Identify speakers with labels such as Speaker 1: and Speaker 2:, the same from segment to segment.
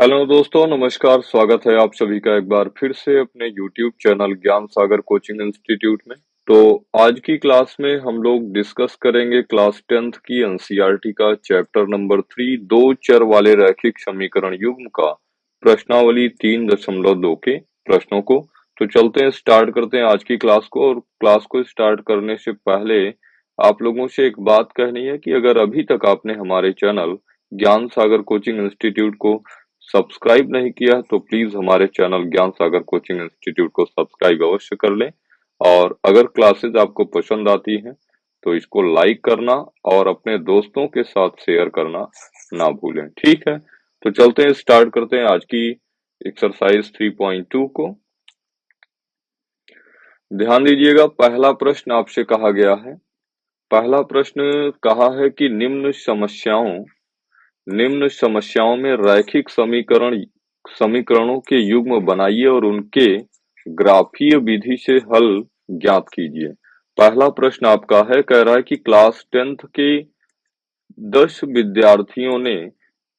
Speaker 1: Hello दोस्तों, नमस्कार। स्वागत है आप सभी का एक बार फिर से अपने YouTube चैनल ज्ञान सागर कोचिंग इंस्टीट्यूट में। तो आज की क्लास में हम लोग डिस्कस करेंगे क्लास 10th की एनसीईआरटी का चैप्टर नंबर 3 दो चर वाले रैखिक समीकरण युग्म का प्रश्नावली 3.2 के प्रश्नों को। तो चलते हैं, स्टार्ट करते हैं आज की क्लास को। और क्लास को स्टार्ट करने से पहले आप लोगों से एक बात कहनी है कि अगर अभी तक आपने हमारे चैनल ज्ञान सागर कोचिंग इंस्टीट्यूट को सब्सक्राइब नहीं किया तो प्लीज हमारे चैनल ज्ञान सागर कोचिंग इंस्टीट्यूट को सब्सक्राइब अवश्य कर लें। और अगर क्लासेस आपको पसंद आती हैं तो इसको लाइक करना और अपने दोस्तों के साथ शेयर करना ना भूलें। ठीक है, तो चलते हैं, स्टार्ट करते हैं आज की एक्सरसाइज 3.2 को। ध्यान दीजिएगा, पहला प्रश्न आपसे कहा गया है। पहला प्रश्न कहा है कि निम्न समस्याओं में रैखिक समीकरणों के युग्म बनाइए और उनके ग्राफीय विधि से हल ज्ञात कीजिए। पहला प्रश्न आपका है, कह रहा है कि क्लास 10th के 10 विद्यार्थियों ने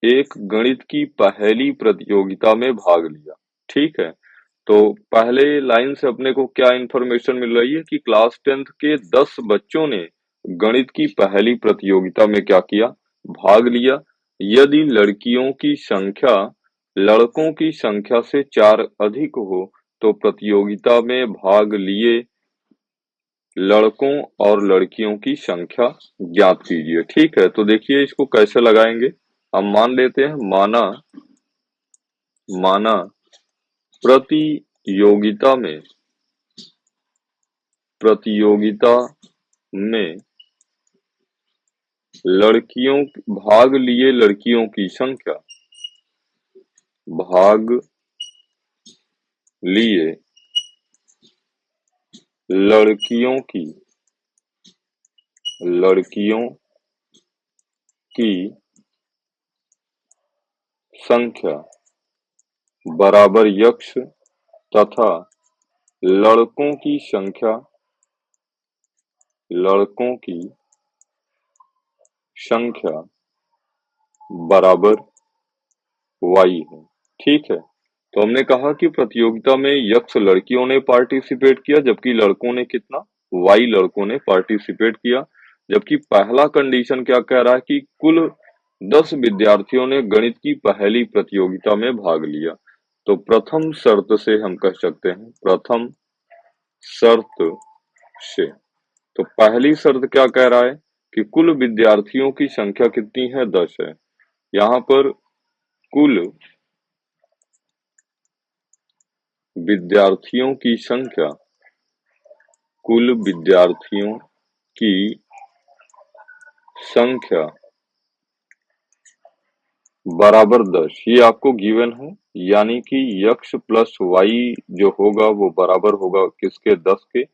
Speaker 1: एक गणित की पहेली प्रतियोगिता में भाग लिया। ठीक है, तो पहले लाइन से अपने को क्या इंफॉर्मेशन मिल रही है कि क्लास 10th के 10 बच्चों ने गणित की पहेली प्रतियोगिता में क्या किया, भाग लिया। यदि लड़कियों की संख्या लड़कों की संख्या से 4 अधिक हो तो प्रतियोगिता में भाग लिए लड़कों और लड़कियों की संख्या ज्ञात कीजिए। ठीक है, तो देखिए इसको कैसे लगाएंगे। हम मान लेते हैं, माना प्रतियोगिता में लड़कियों भाग लिए लड़कियों की संख्या भाग लिए लड़कियों की संख्या बराबर यक्ष तथा लड़कों की संख्या बराबर वाई है। ठीक है, तो हमने कहा कि प्रतियोगिता में यक्ष लड़कियों ने पार्टिसिपेट किया जबकि लड़कों ने कितना, वाई लड़कों ने पार्टिसिपेट किया। जबकि पहला कंडीशन क्या कह रहा है कि कुल 10 विद्यार्थियों ने गणित की पहेली प्रतियोगिता में भाग लिया। तो प्रथम शर्त से हम कह सकते हैं, प्रथम शर्त से, तो पहली शर्त क्या कह रहा है कि कुल विद्यार्थियों की संख्या कितनी है, 10 है। यहाँ पर कुल विद्यार्थियों की संख्या कुल विद्यार्थियों की संख्या बराबर 10, ये आपको गिवन है। यानी कि यक्ष प्लस वाई जो होगा वो बराबर होगा किसके, 10 के।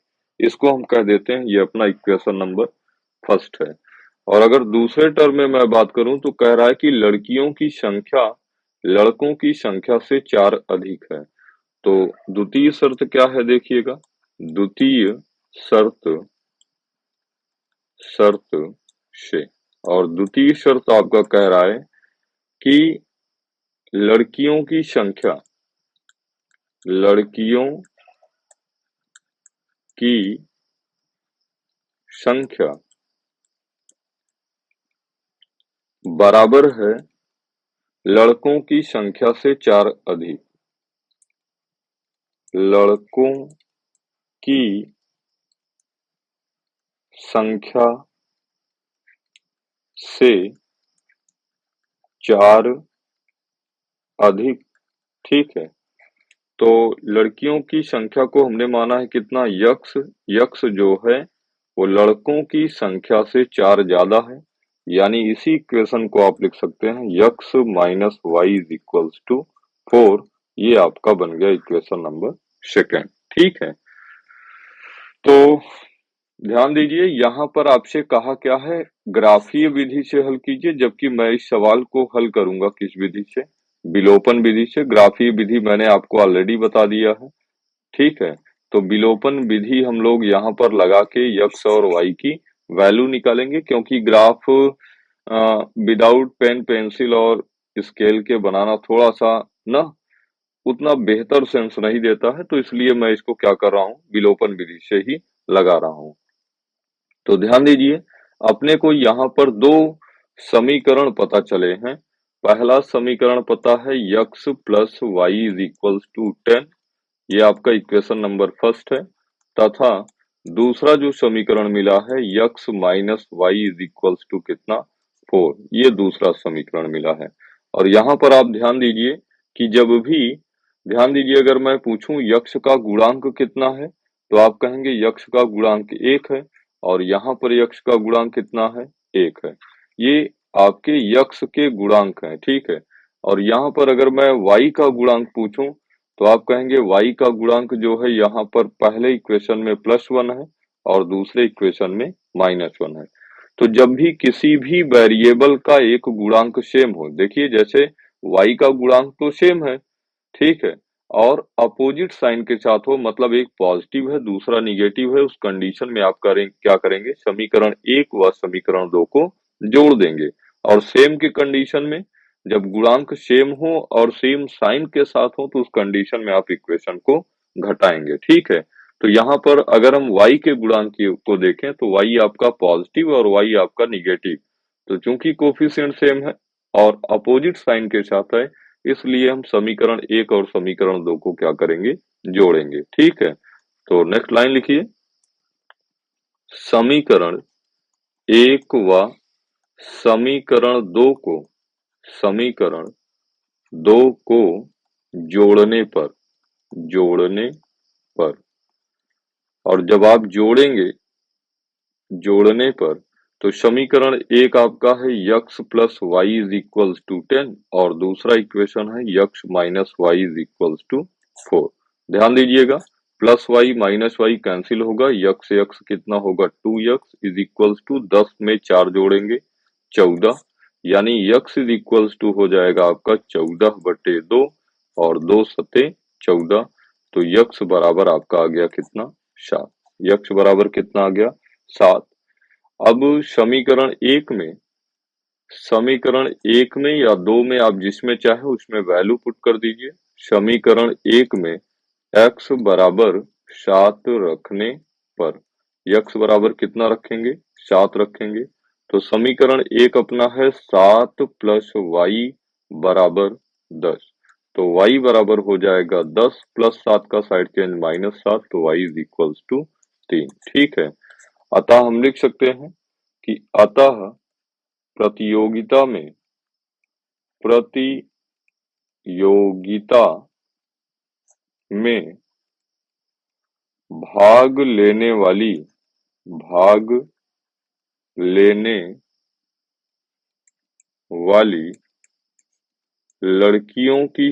Speaker 1: इसको हम कह देते हैं, ये अपना इक्वेशन नंबर फर्स्ट है। और अगर दूसरे टर्म में मैं बात करूं तो कह रहा है कि लड़कियों की संख्या लड़कों की संख्या से 4 अधिक है। तो द्वितीय शर्त क्या है, देखिएगा। द्वितीय शर्त से, और द्वितीय शर्त आपका कह रहा है कि लड़कियों की संख्या बराबर है लड़कों की संख्या से 4 अधिक। लड़कों की संख्या से 4 अधिक। ठीक है, तो लड़कियों की संख्या को हमने माना है कितना, यक्ष जो है वो लड़कों की संख्या से 4 ज्यादा है। यानी इसी इक्वेशन को आप लिख सकते हैं, x minus y is equals to 4। ये आपका बन गया इक्वेशन नंबर सेकेंड। ठीक है, तो ध्यान दीजिए, यहाँ पर आपसे कहा क्या है, ग्राफीय विधि से हल कीजिए। जबकि मैं इस सवाल को हल करूंगा किस विधि से, विलोपन विधि से। ग्राफीय विधि मैंने आपको ऑलरेडी बता दिया है। ठीक है, तो विलोपन विधि हम लोग यहाँ पर लगा के यक्स और वाई की वैल्यू निकालेंगे, क्योंकि ग्राफ विदाउट पेन पेंसिल और स्केल के बनाना थोड़ा सा ना उतना बेहतर सेंस नहीं देता है, तो इसलिए मैं इसको क्या कर रहा हूँ, विलोपन विधि से ही लगा रहा हूँ। तो ध्यान दीजिए, अपने को यहाँ पर दो समीकरण पता चले हैं। पहला समीकरण पता है x plus y is equals to 10, ये आपका इक्वेशन नंबर फर्स्ट है। तथा दूसरा जो समीकरण मिला है x minus y is equals to कितना, 4, ये दूसरा समीकरण मिला है। और यहाँ पर आप ध्यान दीजिए कि जब भी ध्यान दीजिए, अगर मैं पूछूं यक्स का गुणांक कितना है, तो आप कहेंगे यक्स का गुणांक 1 है, और यहाँ पर यक्स का गुणांक कितना है, 1 है। ये आपके यक्स के गुणांक हैं, ठीक है। और यहाँ पर अगर मैं y का गुणांक पूछूं, तो आप कहेंगे y का गुणांक जो है यहाँ पर पहले इक्वेशन में +1 है और दूसरे इक्वेशन में -1 है। तो जब भी किसी भी वेरिएबल का एक गुणांक सेम हो, देखिए जैसे y का गुणांक तो सेम है, ठीक है, और अपोजिट साइन के साथ हो, मतलब एक पॉजिटिव है दूसरा निगेटिव है, उस कंडीशन में आप क्या करेंगे, समीकरण 1 व समीकरण 2 को जोड़ देंगे। और सेम की कंडीशन में जब गुणांक सेम हो और सेम साइन के साथ हो, तो उस कंडीशन में आप इक्वेशन को घटाएंगे, ठीक है। तो यहाँ पर अगर हम y के गुणांक को देखें, तो y आपका पॉजिटिव और y आपका निगेटिव, तो चूंकि कोफिशिएंट सेम है और अपोजिट साइन के साथ है, इसलिए हम समीकरण 1 और समीकरण 2 को क्या करेंगे, जोड़ेंगे, ठीक है। तो नेक्स्ट लाइन लिखिए, समीकरण 1 व समीकरण 2 को जोड़ने पर और जब आप जोड़ने पर तो समीकरण 1 आपका है x plus y is equals to 10 और दूसरा इक्वेशन है x minus y is equals to 4। ध्यान दीजिएगा, plus y minus y cancel होगा, यक्स यक्स कितना होगा, 2x इज इक्वल्स टू 10 में 4 जोड़ेंगे 14, यानी यक्स इज इक्वल्स टू हो जाएगा आपका 14/2 और 2 सते 14, तो यक्स बराबर आपका आ गया कितना, 7। यक्स बराबर कितना आ गया, 7। अब समीकरण 1 में या 2 में आप जिसमें चाहे उसमें वैल्यू पुट कर दीजिए। समीकरण 1 में x बराबर 7 रखने पर x बराबर कितना रखेंगे, 7 रखेंगे। तो समीकरण 1 अपना है 7 प्लस वाई बराबर 10, तो y बराबर हो जाएगा 10 प्लस 7 का साइड चेंज -7, तो y इज इक्वल्स टू 3, ठीक है। अतः हम लिख सकते हैं कि अतः प्रतियोगिता में भाग लेने वाली लड़कियों की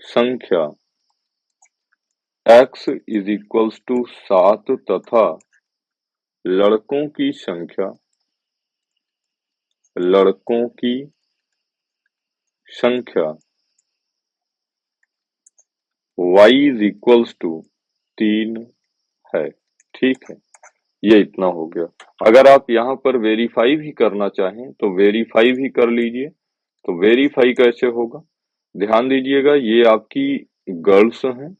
Speaker 1: संख्या x इज इक्वल्स टू 7 तथा लड़कों की संख्या y इज इक्वल्स टू 3 है, ठीक है। ये इतना हो गया। अगर आप यहाँ पर वेरीफाई भी करना चाहें तो वेरीफाई भी कर लीजिए। तो वेरीफाई कैसे होगा, ध्यान दीजिएगा, ये आपकी गर्ल्स हैं,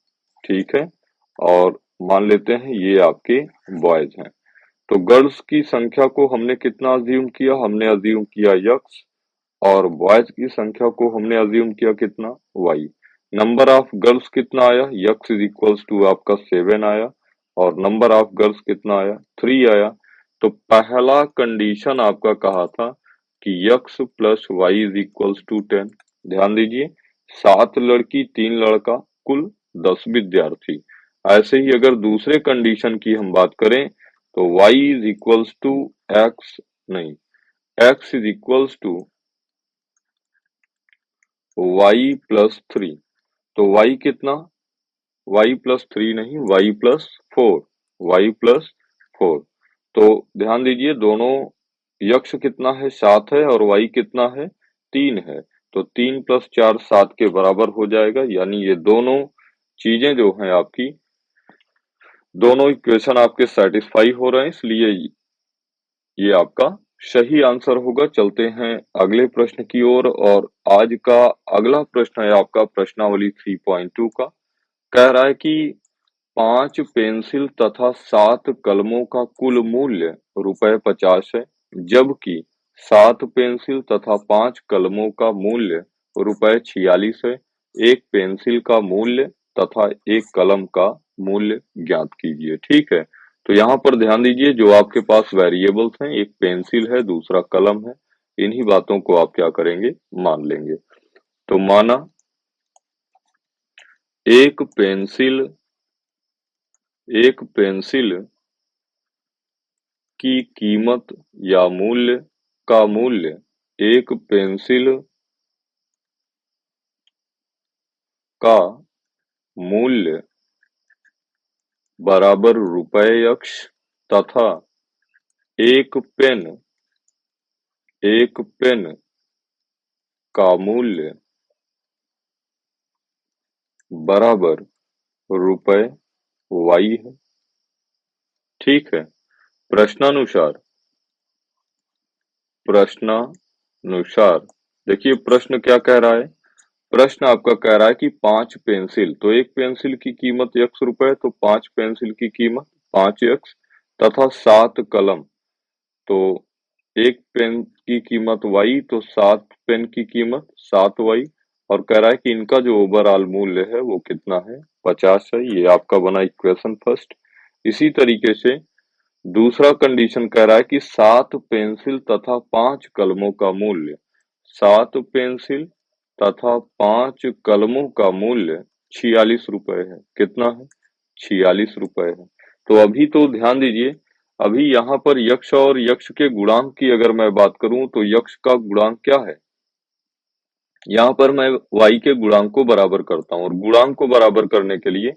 Speaker 1: ठीक है, और मान लेते हैं ये आपके बॉयज हैं। तो गर्ल्स की संख्या को हमने कितना अज्यूम किया, हमने अज्यूम किया यक्स, और बॉयज की संख्या को हमने अज्यूम किया कितना, वाई। नंबर ऑफ गर्ल्स कितना आया, यक्स इज इक्वल्स टू आपका 7 आया, और नंबर ऑफ गर्ल्स कितना आया, 3 आया। तो पहला कंडीशन आपका कहा था कि x plus y is equals to 10। ध्यान दीजिए, 7 लड़की 3 लड़का, कुल 10 विद्यार्थी। ऐसे ही अगर दूसरे कंडीशन की हम बात करें तो y is equals to x is equals to y plus 3। तो y कितना, y प्लस 3 नहीं, y प्लस 4, तो ध्यान दीजिए दोनों, यक्स कितना है, 7 है, और y कितना है, 3 है। तो 3 प्लस 4 7 के बराबर हो जाएगा, यानी ये दोनों चीजें जो हैं आपकी दोनों इक्वेशन आपके सेटिस्फाई हो रहे हैं, इसलिए ये आपका सही आंसर होगा। चलते हैं अगले प्रश्न की ओर और आज का अगला प्रश्न है आपका प्रश्नावली 3.2 का। कह रहा है कि 5 पेंसिल तथा 7 कलमों का कुल मूल्य ₹50 है, जबकि 7 पेंसिल तथा 5 कलमों का मूल्य ₹46 है। एक पेंसिल का मूल्य तथा एक कलम का मूल्य ज्ञात कीजिए। ठीक है, तो यहाँ पर ध्यान दीजिए, जो आपके पास वेरिएबल्स हैं, एक पेंसिल है, दूसरा कलम है। इन्हीं बातों को आप क्या करेंगे, मान लेंगे। तो माना एक पेंसिल की कीमत या मूल्य का मूल्य एक पेंसिल का मूल्य बराबर ₹X तथा एक पेन का मूल्य बराबर ₹Y है। ठीक है, प्रश्नानुसार प्रश्नानुसार देखिए प्रश्न क्या कह रहा है। प्रश्न आपका कह रहा है कि 5 पेंसिल, तो एक पेंसिल की कीमत ₹X, तो 5 पेंसिल की कीमत 5X तथा 7 कलम, तो एक पेन की कीमत Y, तो 7 पेन की कीमत 7Y, और कह रहा है कि इनका जो ओवरऑल मूल्य है वो कितना है, 50 है। ये आपका बना इक्वेशन फर्स्ट। इसी तरीके से दूसरा कंडीशन कह रहा है कि 7 पेंसिल तथा 5 कलमों का मूल्य, 7 पेंसिल तथा 5 कलमों का मूल्य ₹46 है। कितना है, ₹46 है। तो अभी तो ध्यान दीजिए, अभी यहाँ पर यक्ष और यक्ष के गुणांक की अगर मैं बात करूं तो यक्ष का गुणांक क्या है, यहाँ पर मैं y के गुणांक को बराबर करता हूँ, और गुणांक को बराबर करने के लिए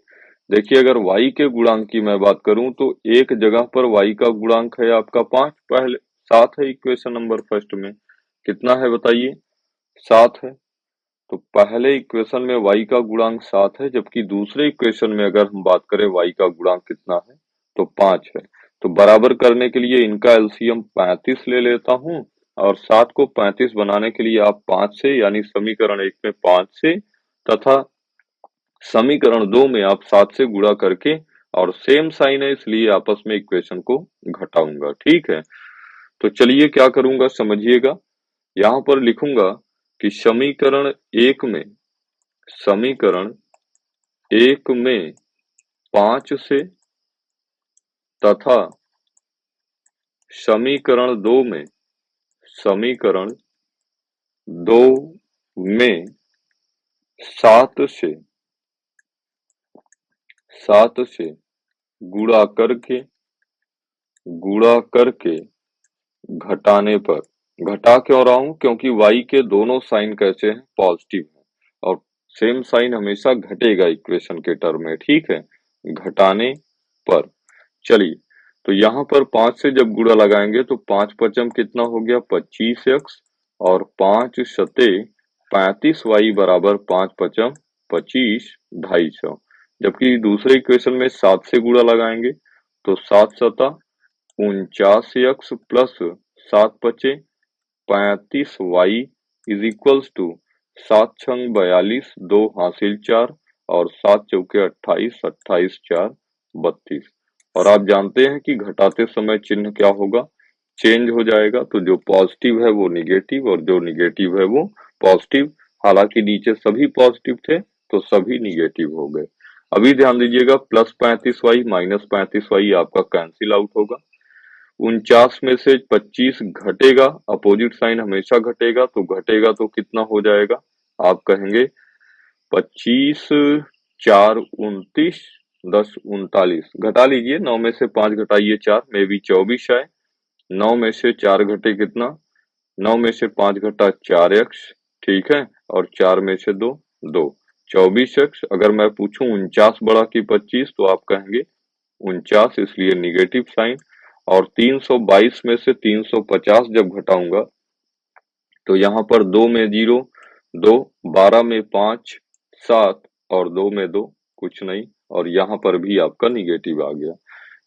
Speaker 1: देखिए, अगर y के गुणांक की मैं बात करूं तो एक जगह पर y का गुणांक है आपका 5, पहले 7 है इक्वेशन नंबर फर्स्ट में। कितना है बताइए, 7 है। तो पहले इक्वेशन में y का गुणांक 7 है, जबकि दूसरे इक्वेशन में अगर हम बात करें y का गुणांक कितना है, तो 5 है। तो बराबर करने के लिए इनका एलसीएम 35 ले लेता हूँ, और 7 को 35 बनाने के लिए आप 5 से, यानी समीकरण 1 में 5 से तथा समीकरण 2 में आप 7 से गुणा करके, और सेम साइन है इसलिए आपस में इक्वेशन को घटाऊंगा। ठीक है, तो चलिए क्या करूंगा समझिएगा। यहाँ पर लिखूंगा कि समीकरण एक में 5 से तथा समीकरण दो में 7 से गुणा करके घटाने पर, घटा क्यों रहा हूं, क्योंकि y के दोनों साइन कैसे हैं, पॉजिटिव है, और सेम साइन हमेशा घटेगा इक्वेशन के टर्म में। ठीक है, घटाने पर चलिए, तो यहाँ पर 5 से जब गुणा लगाएंगे तो 5 पचम कितना हो गया, 25x, और 5 सते 35y बराबर 5 पचम 25, 250। जबकि दूसरे इक्वेशन में 7 से गुणा लगाएंगे तो 7 सता 49x प्लस 7 पचे 35y इज इक्वल्स टू 7 छंग 42, 2 हासिल 4, और 7 चौके 28, 28 4 32। और आप जानते हैं कि घटाते समय चिन्ह क्या होगा, चेंज हो जाएगा। तो जो पॉजिटिव है वो निगेटिव, और जो निगेटिव है वो पॉजिटिव। हालांकि नीचे सभी पॉजिटिव थे तो सभी निगेटिव हो गए। अभी ध्यान दीजिएगा, प्लस 35y माइनस 35y आपका कैंसिल आउट होगा। 49 में से 25 घटेगा, अपोजिट साइन हमेशा घटेगा, तो घटेगा तो कितना हो जाएगा, आप कहेंगे 25 4 29, 10 39, घटा लीजिए, 9 में से 5 घटाइए 4 में भी 24 आए। 9 में से 4 घटे कितना, 9 में से 5 घटा 4x, ठीक है, और 4 में से 2 2, 24x। अगर मैं पूछूं 49 बड़ा की 25, तो आप कहेंगे 49, इसलिए निगेटिव साइन। और 322 में से 350 जब घटाऊंगा तो यहाँ पर 2 में 0 2, 12 में 5 7, और 2 में 2 कुछ नहीं, और यहाँ पर भी आपका निगेटिव आ गया।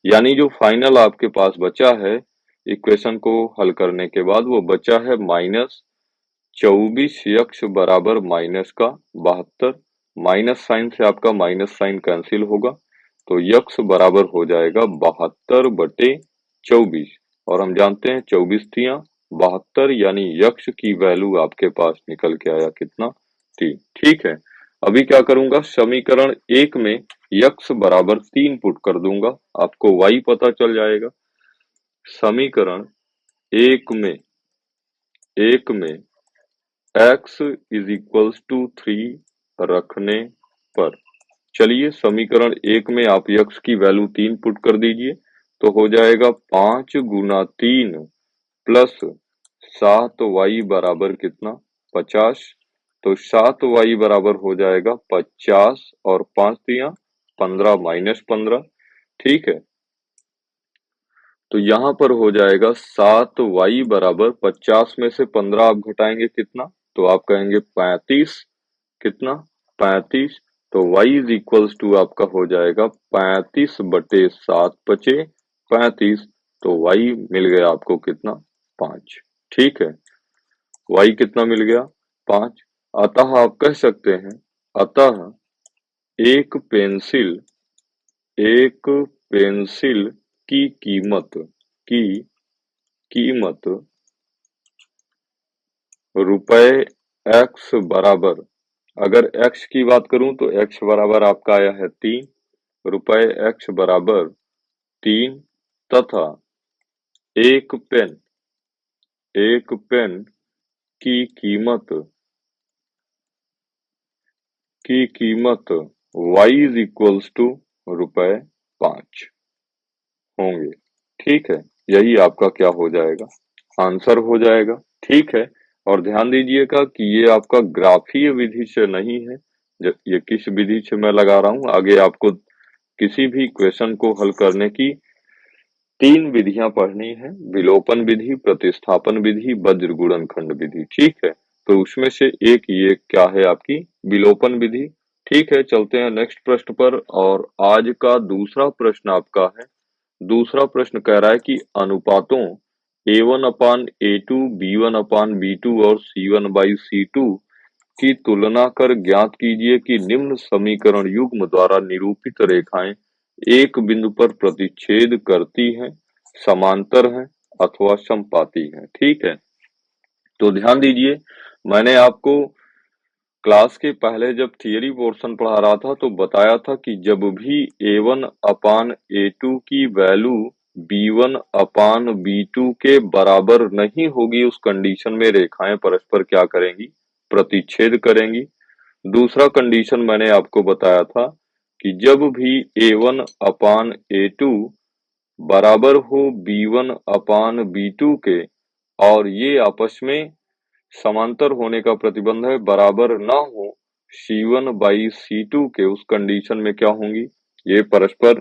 Speaker 1: यानी जो फाइनल आपके पास बचा है इक्वेशन को हल करने के बाद, वो बचा है -24 बराबर माइनस का 72। माइनस साइन से आपका माइनस साइन कैंसिल होगा, तो यक्स बराबर हो जाएगा 72/24। और हम जानते हैं 24 तियां 72, यानी यक्स की वैल्यू आपके पास निकल के आया कितना, 3। ठीक है, अभी क्या करूंगा, समीकरण 1 में यक्स बराबर 3 पुट कर दूंगा, आपको वाई पता चल जाएगा। समीकरण एक में x इज इक्वल्स टू 3 रखने पर, चलिए समीकरण 1 में आप x की वैल्यू 3 पुट कर दीजिए, तो हो जाएगा 5 गुना 3 प्लस 7y बराबर कितना, 50। तो 7y बराबर हो जाएगा 50 और 5 तियां 15 -15। ठीक है, तो यहाँ पर हो जाएगा 7y बराबर 50 में से 15 आप घटाएंगे कितना, तो आप कहेंगे 35। कितना, 35। तो y इज इक्वल्स टू आपका हो जाएगा 35/7 बचे 35। तो y मिल गया आपको कितना, 5। ठीक है, y कितना मिल गया, 5। अतः आप कह सकते हैं, अतः एक पेंसिल एक पेंसिल की कीमत रुपए x बराबर, अगर x की बात करूं तो x बराबर आपका आया है 3, रुपए x बराबर 3, तथा एक पेन की कीमत y इज इक्वल्स टू रुपए 5 होंगे। ठीक है, यही आपका क्या हो जाएगा, आंसर हो जाएगा। ठीक है, और ध्यान दीजिएगा कि ये आपका ग्राफीय विधि से नहीं है, ये किस विधि से मैं लगा रहा हूं, आगे आपको किसी भी क्वेश्चन को हल करने की 3 विधियां पढ़नी है, विलोपन विधि, प्रतिस्थापन विधि, वज्र गुणनखंड विधि। ठीक है, तो उसमें से एक ये क्या है, आपकी विलोपन विधि। ठीक है, चलते हैं नेक्स्ट प्रश्न पर, और आज का दूसरा प्रश्न आपका है। दूसरा प्रश्न कह रहा है कि अनुपातों A1/A2, B1/B2 और C1/C2 की तुलना कर ज्ञात कीजिए कि निम्न समीकरण युग्म द्वारा निरूपित रेखाएं एक बिंदु पर प्रतिच्छेद करती हैं, समांतर हैं अथवा समपाती हैं। ठीक है, तो ध्यान दीजिए, मैंने आपको क्लास के पहले जब थियरी पोर्शन पढ़ा रहा था तो बताया था कि जब भी A1/A2 की वैल्यू B1/B2 के बराबर नहीं होगी, उस कंडीशन में रेखाएं परस्पर क्या करेंगी, प्रतिच्छेद करेंगी। दूसरा कंडीशन मैंने आपको बताया था कि जब भी A1/A2 बराबर हो B1/B2 के, और ये आपस में समांतर होने का प्रतिबंध है, बराबर ना हो C1/C2 के, उस कंडीशन में क्या होंगी, ये परस्पर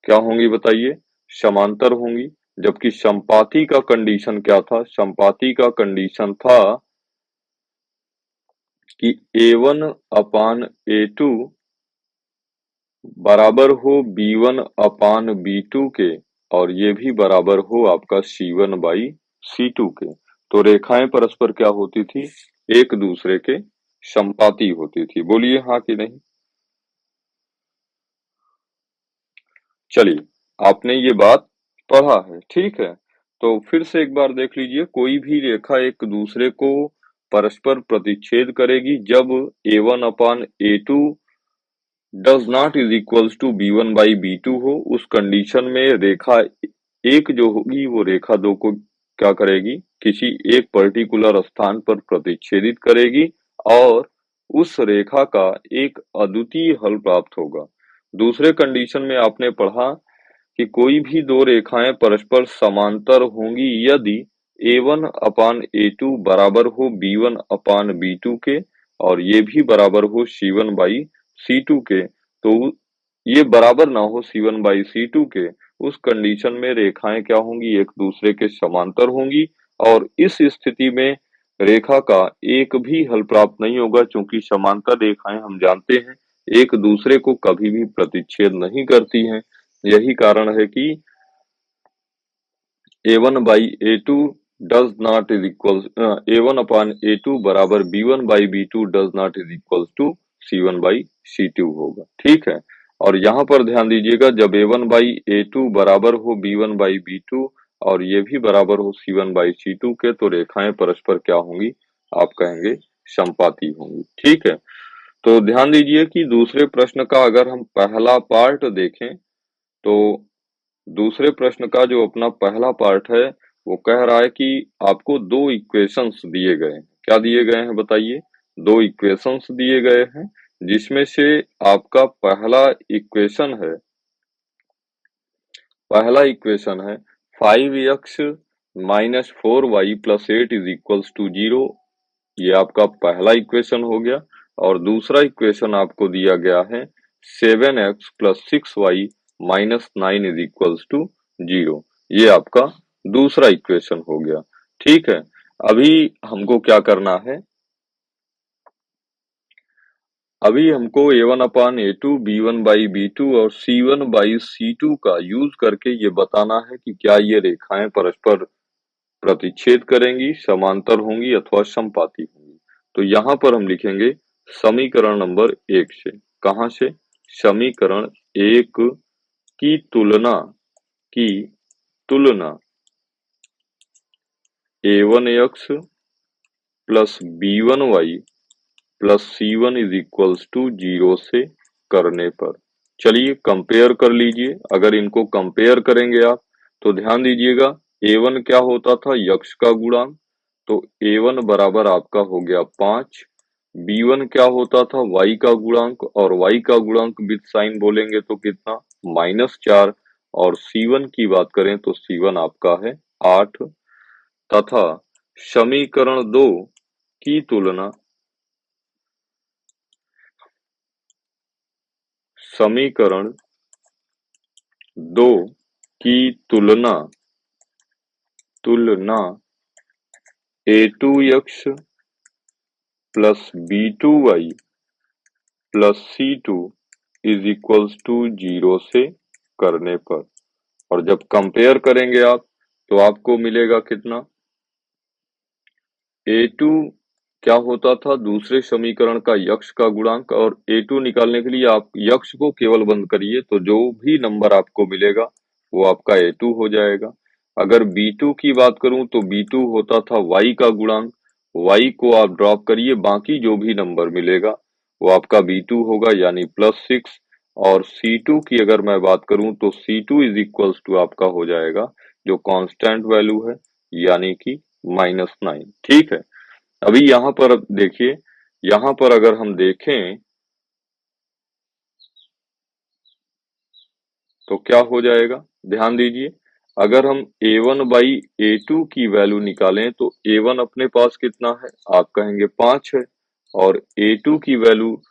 Speaker 1: क्या होंगी बताइए, समांतर होंगी। जबकि समपाती का कंडीशन क्या था, समपाती का कंडीशन था कि A1/A2 बराबर हो B1/B2 के, और ये भी बराबर हो आपका C1/C2 के। तो रेखाएं परस्पर क्या होती थी, एक दूसरे के समपाती होती थी। बोलिए हाँ कि नहीं। चलिए, आपने ये बात पढ़ा है, ठीक है, तो फिर से एक बार देख लीजिए, कोई भी रेखा एक दूसरे को परस्पर प्रतिच्छेद करेगी जब A1/A2 does not is equals to B1/B2 हो, उस कंडीशन में रेखा एक जो होगी वो रेखा दो को क्या करेगी, किसी एक पर्टिकुलर स्थान पर प्रतिच्छेदित करेगी, और उस रेखा का एक अद्वितीय हल प्राप्त होगा। दूसरे कंडीशन में आपने पढ़ा कि कोई भी दो रेखाएं परस्पर समांतर होंगी यदि A1/A2 बराबर हो B1/B2 के, और ये भी बराबर हो C1/C2 के। तो ये बराबर ना हो C1/C2 के, उस कंडीशन में रेखाएं क्या होंगी, एक दूसरे के समांतर होंगी, और इस स्थिति में रेखा का एक भी हल प्राप्त नहीं होगा, क्योंकि समांतर रेखाएं हम जानते हैं एक दूसरे को कभी भी प्रतिच्छेद नहीं करती हैं। यही कारण है कि A1 by A2 does not is equals A1 upon A2 बराबर B1 by B2 does not is equals to C1 by C2 होगा। ठीक है, और यहाँ पर ध्यान दीजिएगा, जब A1 by A2 बराबर हो B1 by B2 और ये भी बराबर हो C1 by C2 के, तो रेखाएं परस्पर क्या होंगी, आप कहेंगे समपाती होंगी। ठीक है, तो ध्यान दीजिए कि दूसरे प्रश्न का अगर हम पहला पार्ट देखें, तो दूसरे प्रश्न का जो अपना पहला पार्ट है वो कह रहा है कि आपको दो इक्वेशंस दिए गए हैं। क्या दिए गए हैं बताइए? दो इक्वेशंस दिए गए हैं, जिसमें से आपका पहला इक्वेशन है 5x minus 4y plus 8 is equals to 0। ये आपका पहला इक्वेशन हो गया। और दूसरा इक्वेशन आपको दिया गया है 7x plus 6y minus 9 is equals to 0। ये आपका दूसरा इक्वेशन हो गया। ठीक है, अभी हमको क्या करना है, अभी हमको A1 upon A2 B1 by B2 और C1 बाई C2 का यूज करके ये बताना है कि क्या ये रेखाएं परस्पर प्रतिच्छेद करेंगी, समांतर होंगी अथवा समपाती होंगी। तो यहाँ पर हम लिखेंगे समीकरण नंबर 1 से। कहाँ से? समीकरण 1 की तुलना की तुलना A1x plus B1y plus C1 is equals to 0 से करने पर, चलिए कंपेयर कर लीजिए। अगर इनको कंपेयर करेंगे आप, तो ध्यान दीजिएगा A1 क्या होता था, यक्ष का गुणांक, तो A1 बराबर आपका हो गया 5। B1 क्या होता था, y का गुणांक, और y का गुणांक विद साइन बोलेंगे तो कितना, -4। और C1 की बात करें तो C1 आपका है 8। तथा समीकरण 2 की तुलना समीकरण 2 की तुलना A2x plus B2y plus C2 is equals to 0 से करने पर, और जब कंपेयर करेंगे आप, तो आपको मिलेगा कितना, A2 क्या होता था, दूसरे समीकरण का यक्ष का गुणांक, और A2 निकालने के लिए आप यक्ष को केवल बंद करिए, तो जो भी नंबर आपको मिलेगा वो आपका A2 हो जाएगा। अगर B2 की बात करूं तो B2 होता था y का गुणांक, y को आप ड्रॉप करिए, बाकी जो भी नंबर मिलेगा वो आपका B2 होगा, यानी +6। और C2 की अगर मैं बात करूं तो C2 इज इक्वल्स टू आपका हो जाएगा जो कांस्टेंट वैल्यू है, यानी कि -9। ठीक है, अभी यहाँ पर अब देखिए, यहाँ पर अगर हम देखें तो क्या हो जाएगा, ध्यान दीजिए। अगर हम A1 बाई A2 की वैल्यू निकालें तो A1 अपने पास कितना है, आप कहेंगे 5 है, और A2 की वैल्यू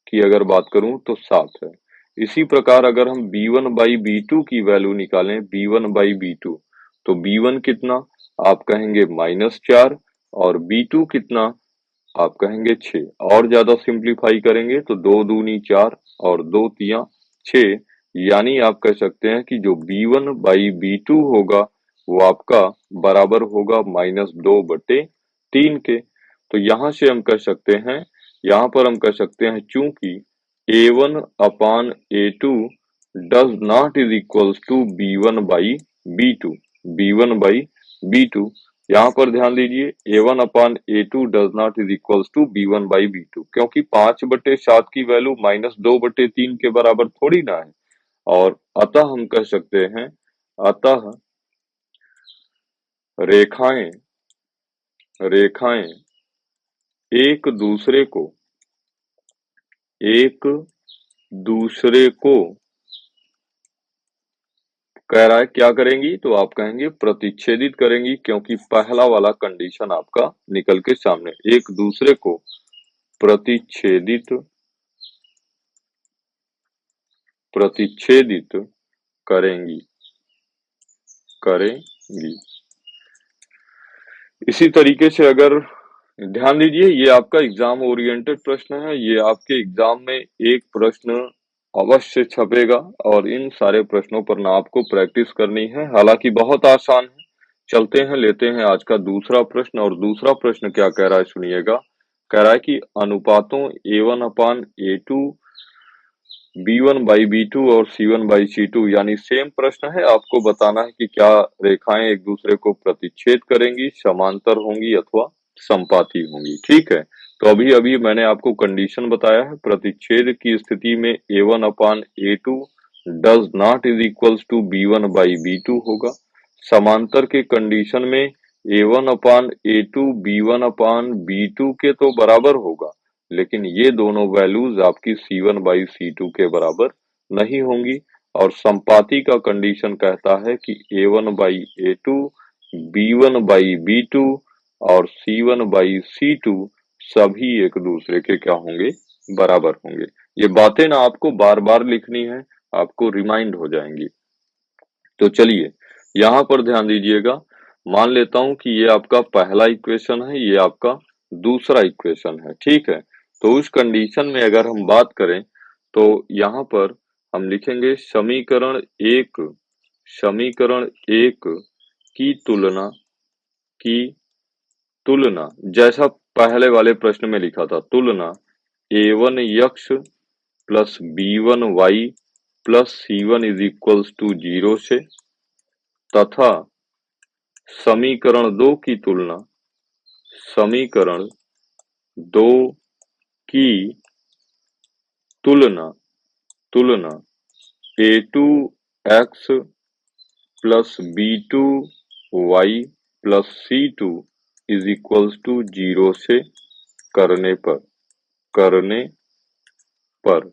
Speaker 1: की अगर बात करूं तो 7 है। इसी प्रकार अगर हम B1 बाई B2 की वैल्यू निकालें, B1 बाई B2, तो B1 कितना, आप कहेंगे -4, और B2 कितना, आप कहेंगे 6। और ज्यादा सिंप्लीफाई करेंगे तो 2 दूनी 4 और 2 तिया 6, यानी आप कह सकते हैं कि जो B1 बाई B2 होगा वो आपका बराबर होगा -2/3 के। तो यहाँ से हम कह सकते हैं, यहाँ पर हम कह सकते हैं चूंकि A1 upon A2 does not is equals to B1 by B2, B1 by B2, यहाँ पर ध्यान दीजिए A1 upon A2 does not is equals to B1 by B2, क्योंकि 5/7 की वैल्यू -2/3 के बराबर थोड़ी ना है। और अतः हम कह सकते हैं, अतः रेखाएं रेखाएं एक दूसरे को एक दूसरे को कह रहा है क्या करेंगी, तो आप कहेंगे प्रतिच्छेदित करेंगी, क्योंकि पहला वाला कंडीशन आपका निकल के सामने, एक दूसरे को प्रतिच्छेदित प्रतिच्छेदित करेंगी करेंगी। इसी तरीके से अगर ध्यान दीजिए, ये आपका एग्जाम ओरिएंटेड प्रश्न है। ये आपके एग्जाम में एक प्रश्न अवश्य छपेगा और इन सारे प्रश्नों पर ना आपको प्रैक्टिस करनी है, हालांकि बहुत आसान है। चलते हैं, लेते हैं आज का दूसरा प्रश्न। और दूसरा प्रश्न क्या कह रहा है सुनिएगा। कह रहा है कि अनुपातों A1/A2, B1/B2 और C1/C2, यानी सेम प्रश्न है। आपको बताना है कि क्या रेखाएं एक दूसरे को प्रतिच्छेद करेंगी, समांतर होंगी अथवा संपाती होंगी। ठीक है, तो अभी अभी मैंने आपको कंडीशन बताया है। प्रतिच्छेद की स्थिति में A1/A2 does not is equals to B1/B2 होगा। समांतर के कंडीशन में A1/A2 B1/B2 के तो बराबर होगा, लेकिन ये दोनों वैल्यूज आपकी C1/C2 के बराबर नहीं होंगी। और संपाती का कंडीशन कहता है कि A1/A2 B1/B2 और C1/C2 सभी एक दूसरे के क्या होंगे, बराबर होंगे। ये बातें ना आपको बार बार लिखनी है, आपको रिमाइंड हो जाएंगी। तो चलिए यहाँ पर ध्यान दीजिएगा। मान लेता हूं कि ये आपका पहला इक्वेशन है, ये आपका दूसरा इक्वेशन है। ठीक है, तो उस कंडीशन में अगर हम बात करें तो यहाँ पर हम लिखेंगे समीकरण एक की तुलना जैसा पहले वाले प्रश्न में लिखा था, तुलना A1x plus B1y plus C1 is equals to 0 से, तथा समीकरण दो की तुलना तुलना A2x plus B2y plus C2 is equals to 0 से करने पर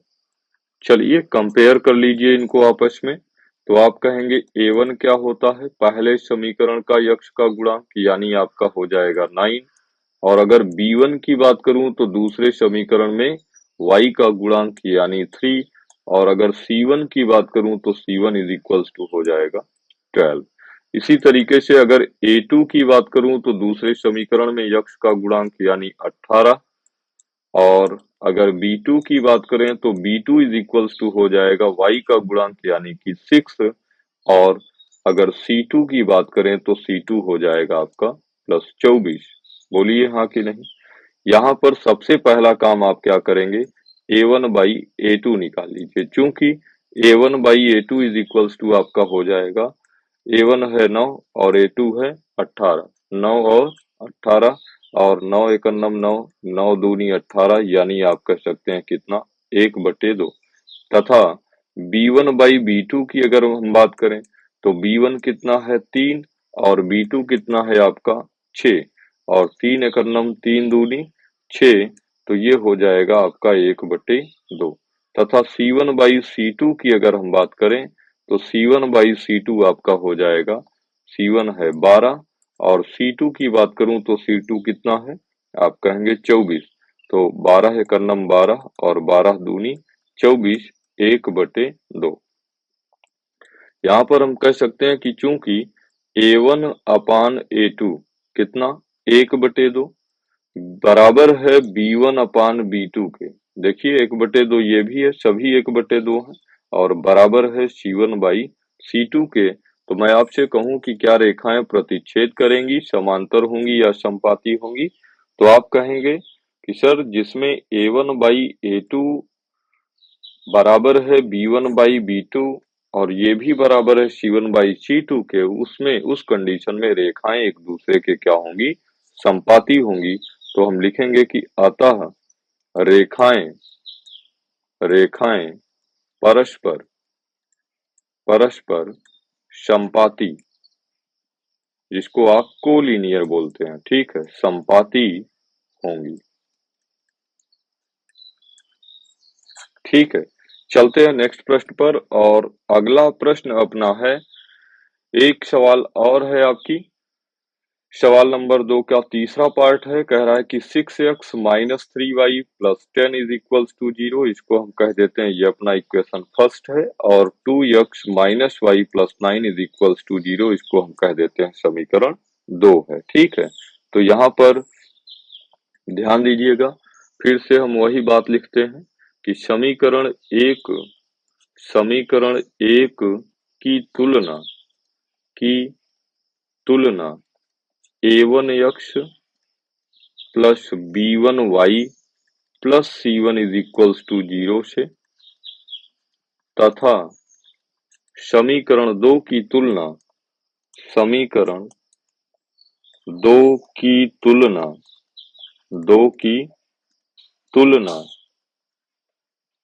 Speaker 1: चलिए कंपेयर कर लीजिए इनको आपस में। तो आप कहेंगे A1 क्या होता है, पहले समीकरण का यक्ष का गुणांक, यानी आपका हो जाएगा 9। और अगर B1 की बात करूं तो दूसरे समीकरण में y का गुणांक यानी 3। और अगर C1 की बात करूं तो C1 इज इक्वल्स टू हो जाएगा 12। इसी तरीके से अगर A2 की बात करूं तो दूसरे समीकरण में यक्ष का गुणांक यानी 18। और अगर B2 की बात करें तो B2 इज इक्वल्स टू हो जाएगा y का गुणांक यानी कि 6। और अगर C2 की बात करें तो C2 हो जाएगा आपका प्लस 24। बोलिए हाँ कि नहीं। यहाँ पर सबसे पहला काम आप क्या करेंगे, A1/A2 निकाल लीजिए। चूंकि A1/A2 इज इक्वल्स टू आपका हो जाएगा, A1 है 9 और A2 है 18। 9 और 18 और 9 एकन्नम 9, 9 दूनी 18, यानी आप कह सकते हैं कितना, 1/2। तथा B1/B2 की अगर हम बात करें तो B1 कितना है 3 और B2 कितना है आपका 6। और 3 एकन्नम 3 दूनी 6, तो ये हो जाएगा आपका 1/2। तथा C1/C2 की अगर हम बात करें तो C1/C2 आपका हो जाएगा, C1 है 12 और C2 की बात करूं तो C2 कितना है, आप कहेंगे 24। तो 12 एकन्नम 12 और 12 दूनी 24, 1/2। यहाँ पर हम कह सकते हैं कि चूंकि A1/A2 कितना, 1/2 बराबर है B1/B2 के। देखिए 1/2 ये भी है, सभी 1/2 है और बराबर है C1/C2 के। तो मैं आपसे कहूं कि क्या रेखाएं प्रतिच्छेद करेंगी, समांतर होंगी या संपाती होंगी। तो आप कहेंगे कि सर जिसमें A1/A2 बराबर है B1/B2 और ये भी बराबर है C1/C2 के, उसमें उस कंडीशन में रेखाएं एक दूसरे के क्या होंगी, संपाती होंगी। तो हम लिखेंगे कि अतः रेखाएं रेखाएं परस्पर परस्पर संपाती, जिसको आप कोलिनियर बोलते हैं, ठीक है, संपाती होंगी। ठीक है, चलते हैं नेक्स्ट प्रश्न पर। और अगला प्रश्न अपना है, एक सवाल और है आपकी, सवाल नंबर 2 का तीसरा पार्ट है। कह रहा है कि 6x minus 3y plus 10 is equals to 0। इसको हम कह देते हैं, ये अपना इक्वेशन फर्स्ट है। और 2x minus y plus 9 is equals to 0, इसको हम कह देते हैं समीकरण 2 है। ठीक है, तो यहाँ पर ध्यान दीजिएगा, फिर से हम वही बात लिखते हैं कि समीकरण एक की तुलना a1x plus b1y plus c1 is equals to 0 से तथा समीकरण दो की तुलना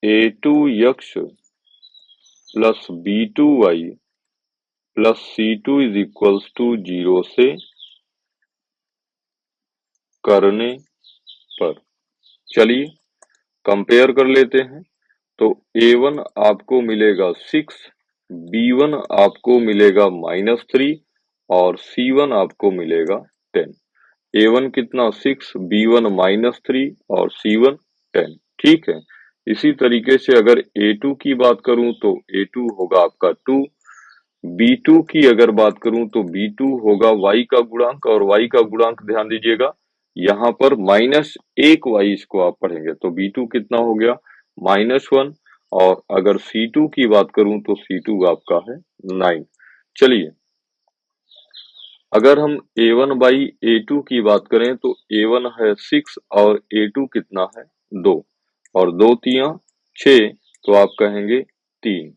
Speaker 1: a2x plus b2y plus c2 is equals to 0 से करने पर, चलिए कंपेयर कर लेते हैं। तो a1 आपको मिलेगा 6, b1 आपको मिलेगा -3 और c1 आपको मिलेगा 10। a1 कितना 6, b1 -3 और c1 10। ठीक है, इसी तरीके से अगर a2 की बात करूं तो a2 होगा आपका 2, b2 की अगर बात करूं तो b2 होगा y का गुणांक, और y का गुणांक ध्यान दीजिएगा यहाँ पर -1y इसको आप पढ़ेंगे तो b2 कितना हो गया -1, और अगर c2 की बात करूं तो c2 आपका है 9। चलिए अगर हम a1 बाई a2 की बात करें तो a1 है 6 और a2 कितना है 2, और 2 तिया 6 तो आप कहेंगे 3।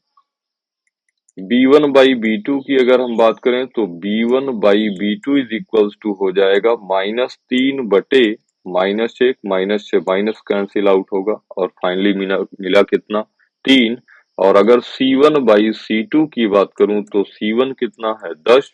Speaker 1: b1 बाई b2 की अगर हम बात करें तो b1 by b2 is equals to हो जाएगा -3 बटे -1, माइनस से माइनस कैंसिल आउट होगा और फाइनली मिला कितना 3। और अगर c1 बाई c2 की बात करूं तो c1 कितना है 10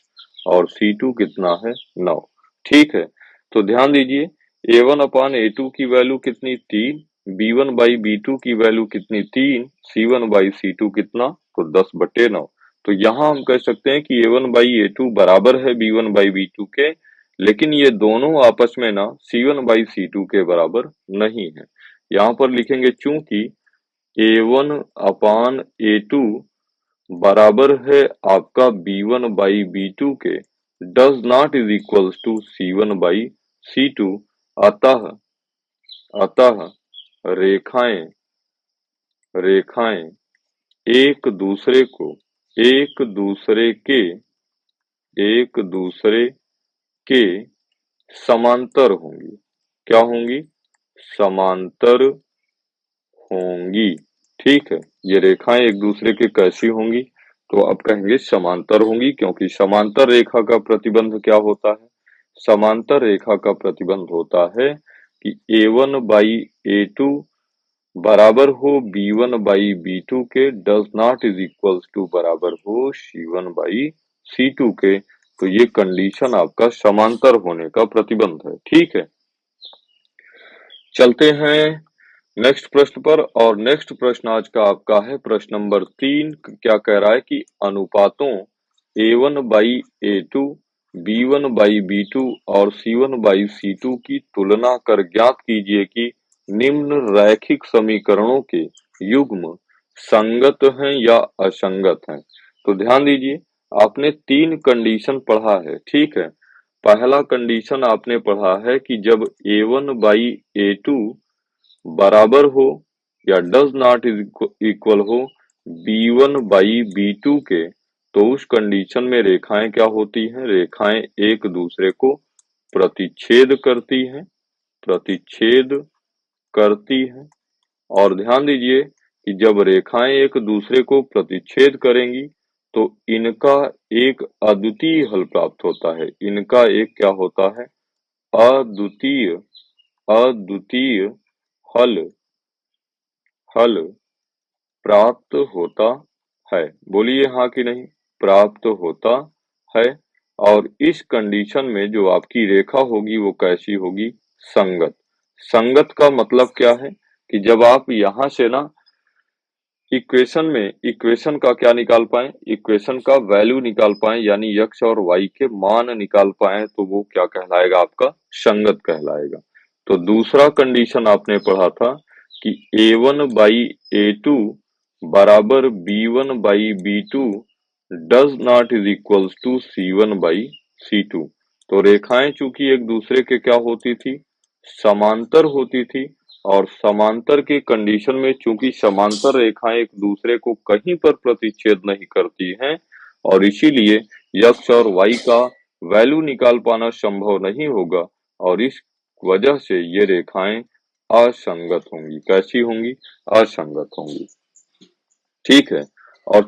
Speaker 1: और c2 कितना है 9। ठीक है, तो ध्यान दीजिए a1 अपान a2 की वैल्यू कितनी 3, b1 बाई b2 की वैल्यू कितनी 3, c1 बाई c2 कितना तो 10 बटे 9। तो यहाँ हम कह सकते हैं कि a1 बाई a2 बराबर है b1 बाई b2 के, लेकिन ये दोनों आपस में ना c1 बाई c2 के बराबर नहीं है। यहाँ पर लिखेंगे चूंकि a1 अपान a2 बराबर है आपका b1 बाई b2 के, does not is equals to c1 by c2, अतः अतः रेखाएं रेखाएं एक दूसरे को एक दूसरे के एक दूसरे के समांतर होंगी। क्या होंगी? समांतर होंगी। ठीक है, ये रेखाएं एक दूसरे के कैसी होंगी तो अब कहेंगे समांतर होंगी, क्योंकि समांतर रेखा का प्रतिबंध क्या होता है? समांतर रेखा का प्रतिबंध होता है कि a1 बाई a2 बराबर हो b1 बाई b2 के, does not is equals to बराबर हो c1 बाई c2 के। तो ये कंडीशन आपका समांतर होने का प्रतिबंध है। ठीक है, चलते हैं नेक्स्ट प्रश्न पर, और नेक्स्ट प्रश्न आज का आपका है प्रश्न नंबर 3। क्या कह रहा है कि अनुपातों a1 by a2, b1 by b2 और c1 बाई c2 की तुलना कर ज्ञात कीजिए कि निम्न रैखिक समीकरणों के युग्म संगत हैं या असंगत हैं। तो ध्यान दीजिए, आपने 3 कंडीशन पढ़ा है। ठीक है, पहला कंडीशन आपने पढ़ा है कि जब a1 बाई a2 बराबर हो या डज नॉट इक्वल हो b1 बाई b2 के, तो उस कंडीशन में रेखाएं क्या होती हैं? रेखाएं एक दूसरे को प्रतिच्छेद करती हैं। और ध्यान दीजिए कि जब रेखाएं एक दूसरे को प्रतिच्छेद करेंगी तो इनका एक अद्वितीय हल प्राप्त होता है। इनका एक क्या होता है? अद्वितीय अद्वितीय हल हल प्राप्त होता है। बोलिए हाँ कि नहीं? प्राप्त होता है। और इस कंडीशन में जो आपकी रेखा होगी वो कैसी होगी? संगत। संगत का मतलब क्या है कि जब आप यहां से ना इक्वेशन का क्या निकाल पाए? इक्वेशन का वैल्यू निकाल पाए, यानी x और y के मान निकाल पाए, तो वो क्या कहलाएगा? आपका संगत कहलाएगा। तो दूसरा कंडीशन आपने पढ़ा था कि a1 बाई a2 बराबर b1 by b2 does not is equals to c1 by c2। तो रेखाएं चूंकि एक दूसरे के क्या होती थी? समांतर होती थी और समांतर के कंडीशन में चूंकि समांतर रेखाएं एक दूसरे को कहीं पर प्रतिच्छेद नहीं करती हैं और इसीलिए x और y का वैल्यू निकाल पाना संभव नहीं होगा और इस वजह से ये रेखाएं असंगत होंगी। कैसी होंगी? असंगत होंगी। ठीक है। और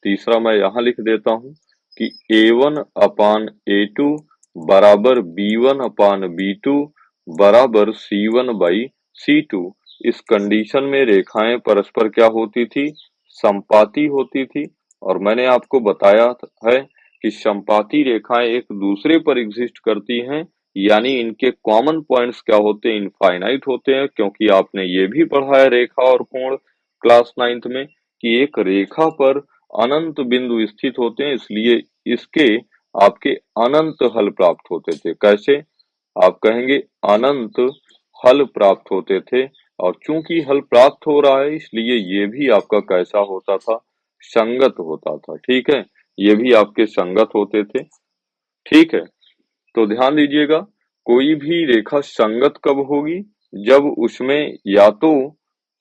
Speaker 1: तीसरा मैं यहाँ लिख देता हूँ कि A1/A2 बराबर B1/B2 बराबर C1/C2। इस कंडीशन में रेखाएं परस्पर क्या होती थी? संपाती होती थी। और मैंने आपको बताया है कि संपाती रेखाएं एक दूसरे पर एग्जिस्ट करती हैं, यानी इनके कॉमन पॉइंट्स क्या होते हैं? इनफाइनाइट होते हैं, क्योंकि आपने ये भी पढ़ा है रेखा और कोण क्लास 9th में कि एक रेखा पर अनंत बिंदु स्थित होते हैं, इसलिए इसके आपके अनंत हल प्राप्त होते थे। कैसे? आप कहेंगे अनंत हल प्राप्त होते थे। और चूंकि हल प्राप्त हो रहा है इसलिए ये भी आपका कैसा होता था? संगत होता था। ठीक है, ये भी आपके संगत होते थे। ठीक है, तो ध्यान दीजिएगा, कोई भी रेखा संगत कब होगी? जब उसमें या तो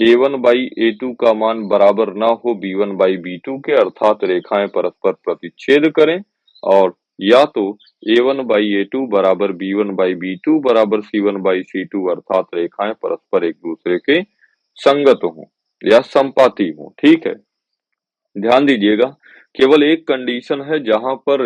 Speaker 1: A1/A2 का मान बराबर ना हो B1/B2 के, अर्थात रेखाएं परस्पर प्रतिच्छेद करें, और या तो A1/A2 बराबर B1/B2 बराबर C1/C2, अर्थात रेखाएं परस्पर एक दूसरे के संगत हों या संपाती हों। ठीक है, ध्यान दीजिएगा, केवल एक कंडीशन है जहां पर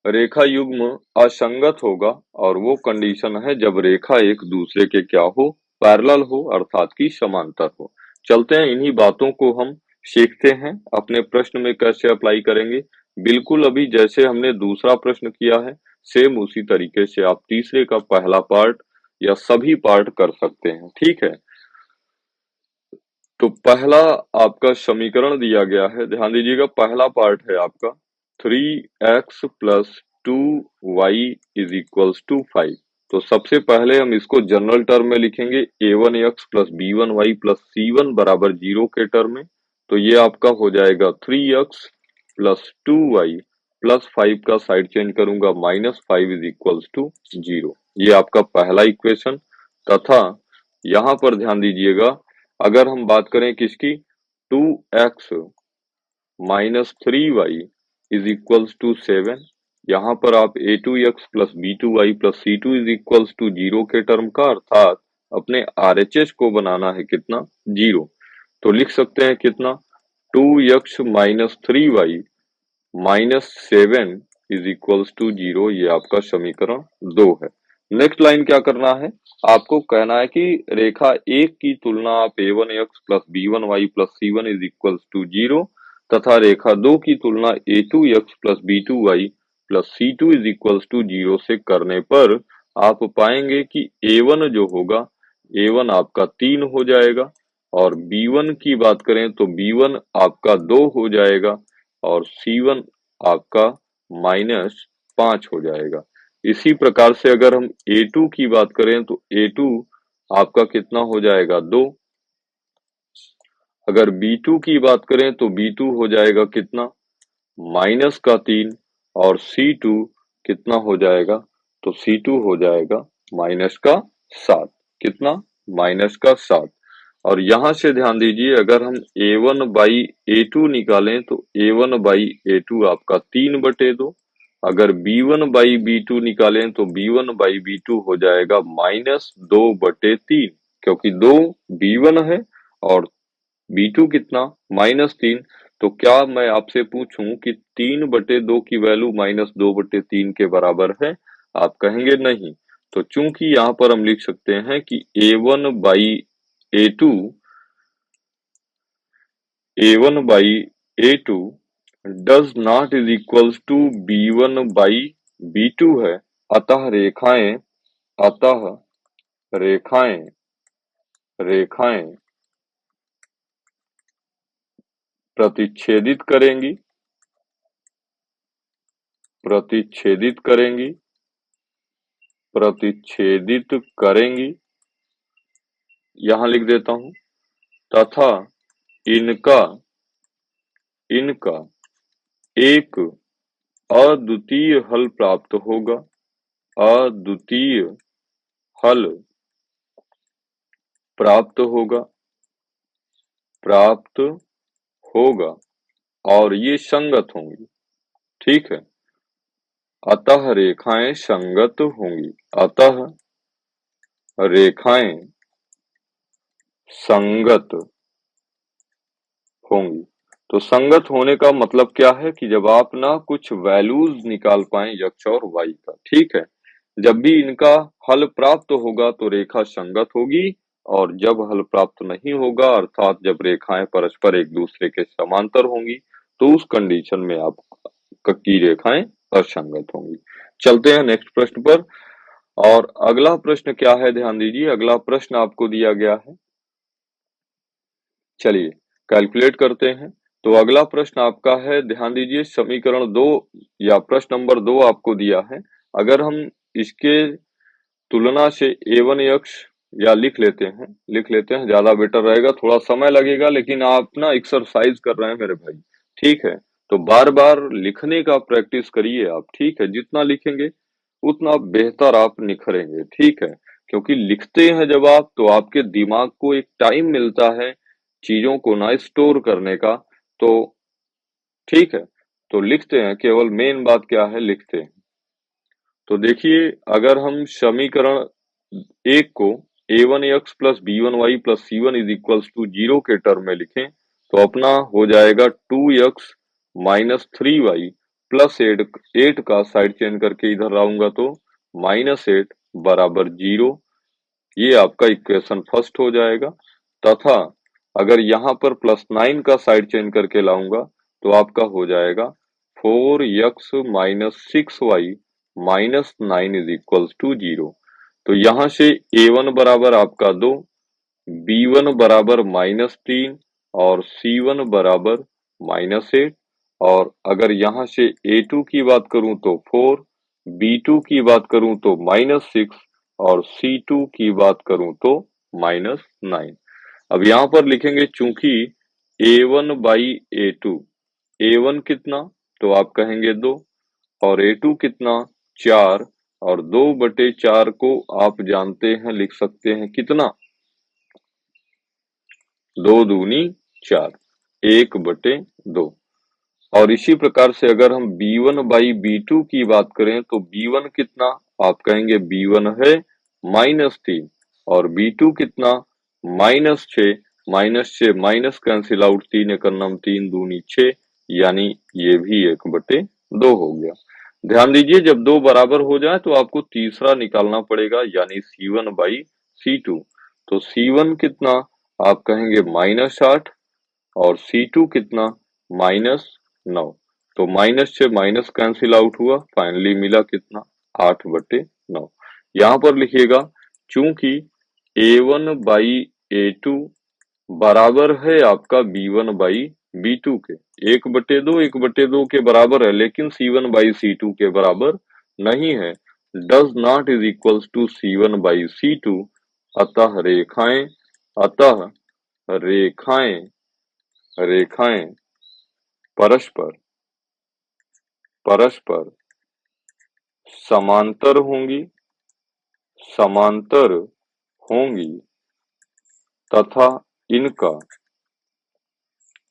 Speaker 1: रेखा युग्म असंगत होगा, और वो कंडीशन है जब रेखा एक दूसरे के क्या हो? पैरेलल हो, अर्थात की समांतर हो। चलते हैं, इन्हीं बातों को हम सीखते हैं, अपने प्रश्न में कैसे अप्लाई करेंगे। बिल्कुल अभी जैसे हमने दूसरा प्रश्न किया है, सेम उसी तरीके से आप तीसरे का पहला पार्ट या सभी पार्ट कर सकते हैं। ठीक है, तो पहला आपका समीकरण दिया गया है, ध्यान दीजिएगा, पहला पार्ट है आपका 3x plus 2y is equals to 5। तो सबसे पहले हम इसको जनरल टर्म में लिखेंगे, a1x plus b1y plus c1 बराबर 0 के टर्म में। तो ये आपका हो जाएगा 3x प्लस 2y प्लस 5 का साइड चेंज करूंगा -5 इज इक्वल्स टू 0। ये आपका पहला इक्वेशन। तथा यहाँ पर ध्यान दीजिएगा, अगर हम बात करें किसकी, 2x minus 3y is equals to 7, यहाँ पर आप a2x plus b2y plus c2 is equals to 0 के टर्म का, अर्थात अपने RHS को बनाना है कितना? 0। तो लिख सकते हैं कितना? 2x minus 3y minus 7 is equals to 0। ये आपका समीकरण 2 है। नेक्स्ट लाइन क्या करना है? आपको कहना है कि रेखा एक की तुलना आप a1x plus b1y plus c1 is equals to 0 तथा रेखा 2 की तुलना a2x plus b2y plus c2 is equals to 0 से करने पर आप पाएंगे कि a1 जो होगा, a1 आपका 3 हो जाएगा, और b1 की बात करें तो b1 आपका 2 हो जाएगा, और C1 आपका -5 हो जाएगा। इसी प्रकार से अगर हम A2 की बात करें तो A2 आपका कितना हो जाएगा? 2। अगर B2 की बात करें तो B2 हो जाएगा कितना? -3, और C2 कितना हो जाएगा? तो C2 हो जाएगा -7। कितना? -7। और यहाँ से ध्यान दीजिए, अगर हम A1/A2 निकालें तो A1/A2 आपका 3/2। अगर B1/B2 निकालें तो B1/B2 हो जाएगा -2/3, क्योंकि 2 B1 है और B2 कितना? -3। तो क्या मैं आपसे पूछूं कि 3/2 की वैल्यू -2/3 के बराबर है? आप कहेंगे नहीं। तो चूंकि यहाँ पर हम लिख सकते हैं कि A1/A2 A1/A2 does not is equals to B1/B2 है। अतः रेखाएं अतः रेखाएं रेखाएं प्रतिच्छेदित करेंगी प्रतिच्छेदित करेंगी प्रतिच्छेदित करेंगी, यहां लिख देता हूं, तथा इनका इनका एक अद्वितीय हल प्राप्त होगा, अद्वितीय हल प्राप्त होगा, प्राप्त होगा और ये संगत होंगी। ठीक है, अतः रेखाएं संगत होंगी, अतः रेखाएं संगत होंगी। तो संगत होने का मतलब क्या है कि जब आप ना कुछ वैल्यूज निकाल पाए x और y का, ठीक है, जब भी इनका हल प्राप्त होगा तो रेखा संगत होगी, और जब हल प्राप्त नहीं होगा अर्थात जब रेखाएं परस्पर एक दूसरे के समांतर होंगी तो उस कंडीशन में आपकी रेखाएं असंगत होंगी। चलते हैं नेक्स्ट प्रश्न पर। और अगला प्रश्न क्या है, ध्यान दीजिए, अगला प्रश्न आपको दिया गया है, चलिए कैलकुलेट करते हैं। तो अगला प्रश्न आपका है, ध्यान दीजिए, समीकरण 2 या प्रश्न नंबर 2 आपको दिया है। अगर हम इसके तुलना से a1x या लिख लेते हैं, ज्यादा बेटर रहेगा, थोड़ा समय लगेगा लेकिन आप ना एक्सरसाइज कर रहे हैं मेरे भाई, ठीक है, तो बार बार लिखने का प्रैक्टिस करिए आप, ठीक है, जितना लिखेंगे उतना बेहतर आप निखरेंगे, ठीक है, क्योंकि लिखते हैं जब आप तो आपके दिमाग को एक टाइम मिलता है चीजों को ना स्टोर करने का, तो ठीक है, तो लिखते हैं, केवल मेन बात क्या है, लिखते हैं। तो देखिए, अगर हम समीकरण एक को a1x plus b1y plus c1 is equals to 0 के टर्म में लिखें तो अपना हो जाएगा 2x माइनस 3y प्लस 8 का साइड चेंज करके इधर लाऊंगा तो -8 बराबर 0। ये आपका इक्वेशन फर्स्ट हो जाएगा। तथा अगर यहाँ पर +9 का साइड चेंज करके लाऊंगा तो आपका हो जाएगा 4x minus 6y minus 9 is equals to 0। तो यहाँ से a1 बराबर आपका 2, b1 बराबर -3 और c1 बराबर -8, और अगर यहाँ से a2 की बात करूं तो 4, b2 की बात करूं तो -6 और c2 की बात करूं तो -9। अब यहाँ पर लिखेंगे चूंकि a1 बाई a2, a1 कितना तो आप कहेंगे 2 और a2 कितना 4, और 2/4 को आप जानते हैं लिख सकते हैं कितना, 2 दूनी 4, 1/2। और इसी प्रकार से अगर हम b1 बाई b2 की बात करें तो b1 कितना आप कहेंगे b1 है -3 और b2 कितना -6, -6 माइनस कैंसिल आउट, 3 एकम 3 दूनी 6, यानी ये भी 1/2 हो गया। ध्यान दीजिए, जब दो बराबर हो जाए तो आपको तीसरा निकालना पड़ेगा यानी C1 बाई C2। तो C1 कितना आप कहेंगे -8 और C2 कितना -9। तो माइनस से माइनस कैंसिल आउट हुआ, फाइनली मिला कितना 8/9। यहाँ पर लिखिएगा चूंकि A1 बाई A2 बराबर है आपका B1 बाई B2 के, 1/2 के बराबर है, लेकिन C1 बाई C2 के बराबर नहीं है, does not is equals to C1 by C2। अतः रेखाएं अतः रेखाएं रेखाएं परस्पर परस्पर समांतर होंगी समांतर होंगी तथा इनका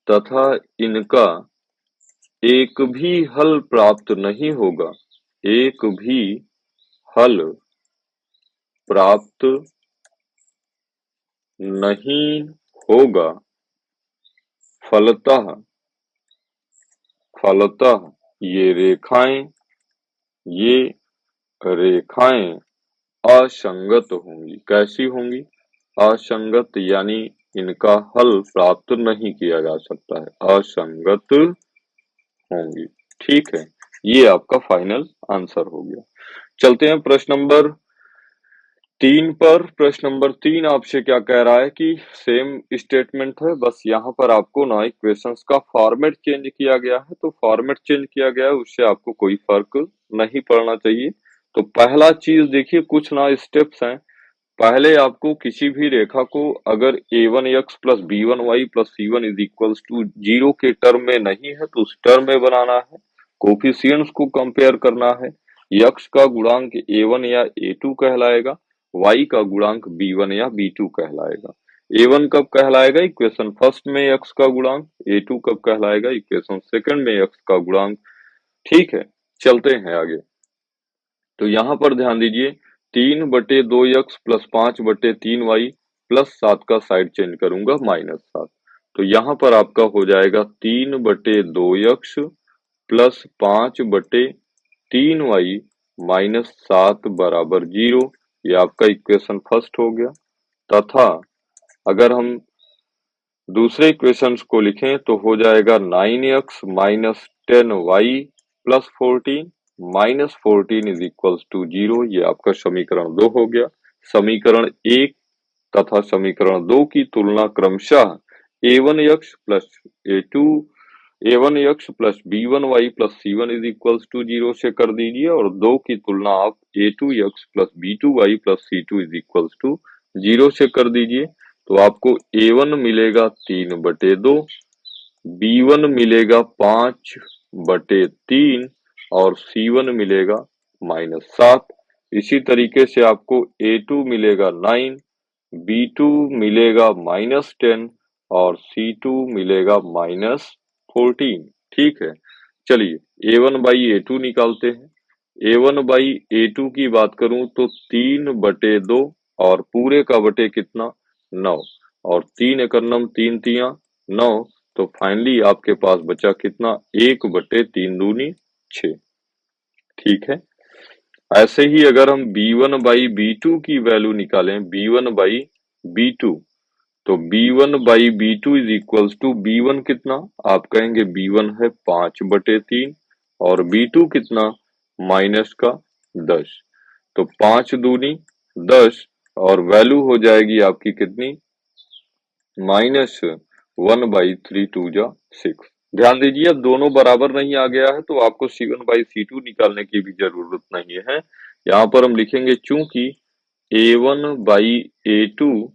Speaker 1: तथा इनका एक भी हल प्राप्त नहीं होगा, एक भी हल प्राप्त नहीं होगा। फलतः फलतः ये रेखाएं असंगत होंगी। कैसी होंगी? असंगत, यानी इनका हल प्राप्त नहीं किया जा सकता है, असंगत होंगी। ठीक है, ये आपका फाइनल आंसर हो गया। चलते हैं प्रश्न नंबर 3 पर। प्रश्न नंबर 3 आपसे क्या कह रहा है कि सेम स्टेटमेंट है, बस यहाँ पर आपको ना इक्वेशंस का फॉर्मेट चेंज किया गया है। तो फॉर्मेट चेंज किया गया है, उससे आपको कोई फर्क नहीं पड़ना चाहिए। तो पहला चीज देखिए, कुछ ना स्टेप्स हैं। पहले आपको किसी भी रेखा को अगर a1x plus b1y plus c1 is equals to 0 के टर्म में नहीं है तो उस टर्म में बनाना है। कोफिशिएंट्स को कंपेयर करना है। x का गुणांक a1 या a2 कहलाएगा, y का गुणांक b1 या b2 कहलाएगा। a1 कब कहलाएगा? इक्वेशन फर्स्ट में x का गुणांक। a2 कब कहलाएगा? इक्वेशन सेकंड में x का गुणांक। ठीक है, चलते हैं आगे। तो यहाँ पर ध्यान दीजिए, 3/2x प्लस 5/3y प्लस 7 का साइड चेंज करूंगा -7। तो यहाँ पर आपका हो जाएगा 3/2x प्लस 5/3y -7 बराबर 0। ये आपका इक्वेशन फर्स्ट हो गया। तथा अगर हम दूसरे इक्वेशंस को लिखें तो हो जाएगा 9x minus 10y plus 14 -14 is equals to 0। ये आपका समीकरण 2 हो गया। समीकरण 1 तथा समीकरण 2 की तुलना क्रमशः a1x plus a2 a1x plus b1y plus c1 is equals to 0 से कर दीजिए और 2 की तुलना आप a2x plus b2y plus c2 is equals to 0 से कर दीजिए। तो आपको a1 मिलेगा 3/2, b1 मिलेगा 5/3 और c1 मिलेगा -7। इसी तरीके से आपको a2 मिलेगा 9, b2 मिलेगा -10 और c2 मिलेगा -14। ठीक है, चलिए a1/a2 निकालते हैं। a1/a2 की बात करूं तो 3/2 और पूरे का बटे कितना 9 और 3 एकन्नम 3 तिया 9। तो फाइनली आपके पास बचा कितना 1/3 दूनी 6। ठीक है, ऐसे ही अगर हम b1/b2 की वैल्यू निकालें, b1/b2, तो b1/b2 is equals to b1 कितना, आप कहेंगे b1 है 5/3 और b2 कितना माइनस का 10। तो 5 दूनी 10 और वैल्यू हो जाएगी आपकी कितनी -1/3 2 जा 6। ध्यान दीजिए, अब दोनों बराबर नहीं आ गया है तो आपको c1/c2 निकालने की भी जरूरत नहीं है। यहाँ पर हम लिखेंगे चूंकि a1/a2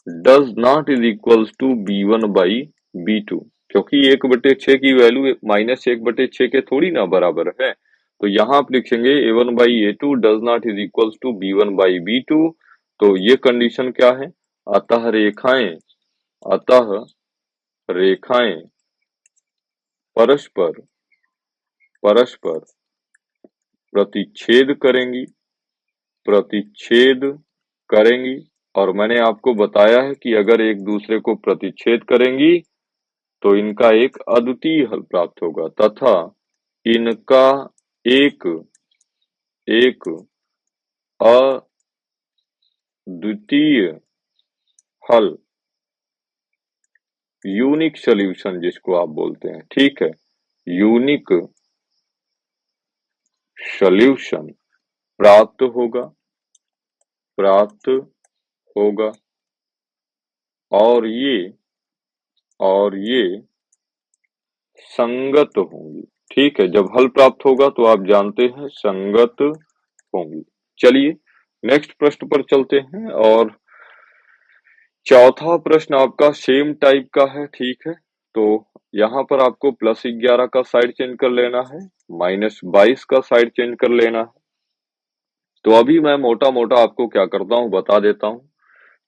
Speaker 1: does not is equals to b1/b2, क्योंकि 1/6 की वैल्यू -1/6 के थोड़ी ना बराबर है। तो यहाँ आप लिखेंगे a1/a2 does not is equals to b1/b2। तो ये कंडीशन क्या है? अतः रेखाएं परस्पर प्रतिच्छेद करेंगी। और मैंने आपको बताया है कि अगर एक दूसरे को प्रतिच्छेद करेंगी तो इनका एक अद्वितीय हल प्राप्त होगा तथा इनका एक अद्वितीय हल, यूनिक सॉल्यूशन जिसको आप बोलते हैं, ठीक है, यूनिक सॉल्यूशन प्राप्त होगा और ये संगत होंगी। ठीक है, जब हल प्राप्त होगा तो आप जानते हैं संगत होंगी। चलिए नेक्स्ट प्रश्न पर चलते हैं और चौथा प्रश्न आपका सेम टाइप का है। ठीक है, तो यहाँ पर आपको +11 का साइड चेंज कर लेना है, -22 का साइड चेंज कर लेना है। तो अभी मैं मोटा मोटा आपको क्या करता हूँ बता देता हूँ।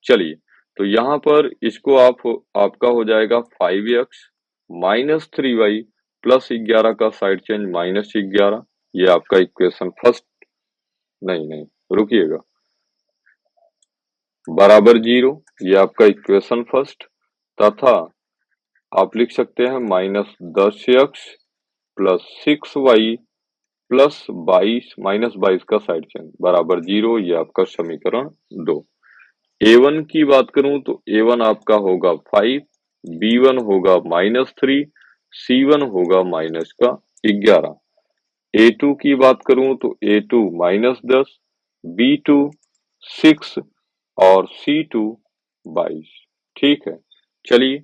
Speaker 1: चलिए, तो यहाँ पर इसको आपका हो जाएगा 5x -3y प्लस 11 का साइड चेंज -11। ये आपका इक्वेशन फर्स्ट, नहीं रुकिएगा, बराबर 0। ये आपका इक्वेशन फर्स्ट। तथा आप लिख सकते हैं -10x प्लस 6y प्लस 22 का साइड चेंज बराबर 0। ये आपका समीकरण 2। a1 की बात करूं तो a1 आपका होगा 5, b1 होगा -3, c1 होगा -11। a2 की बात करूं तो a2 -10, b2 6 और c2 22। ठीक है, चलिए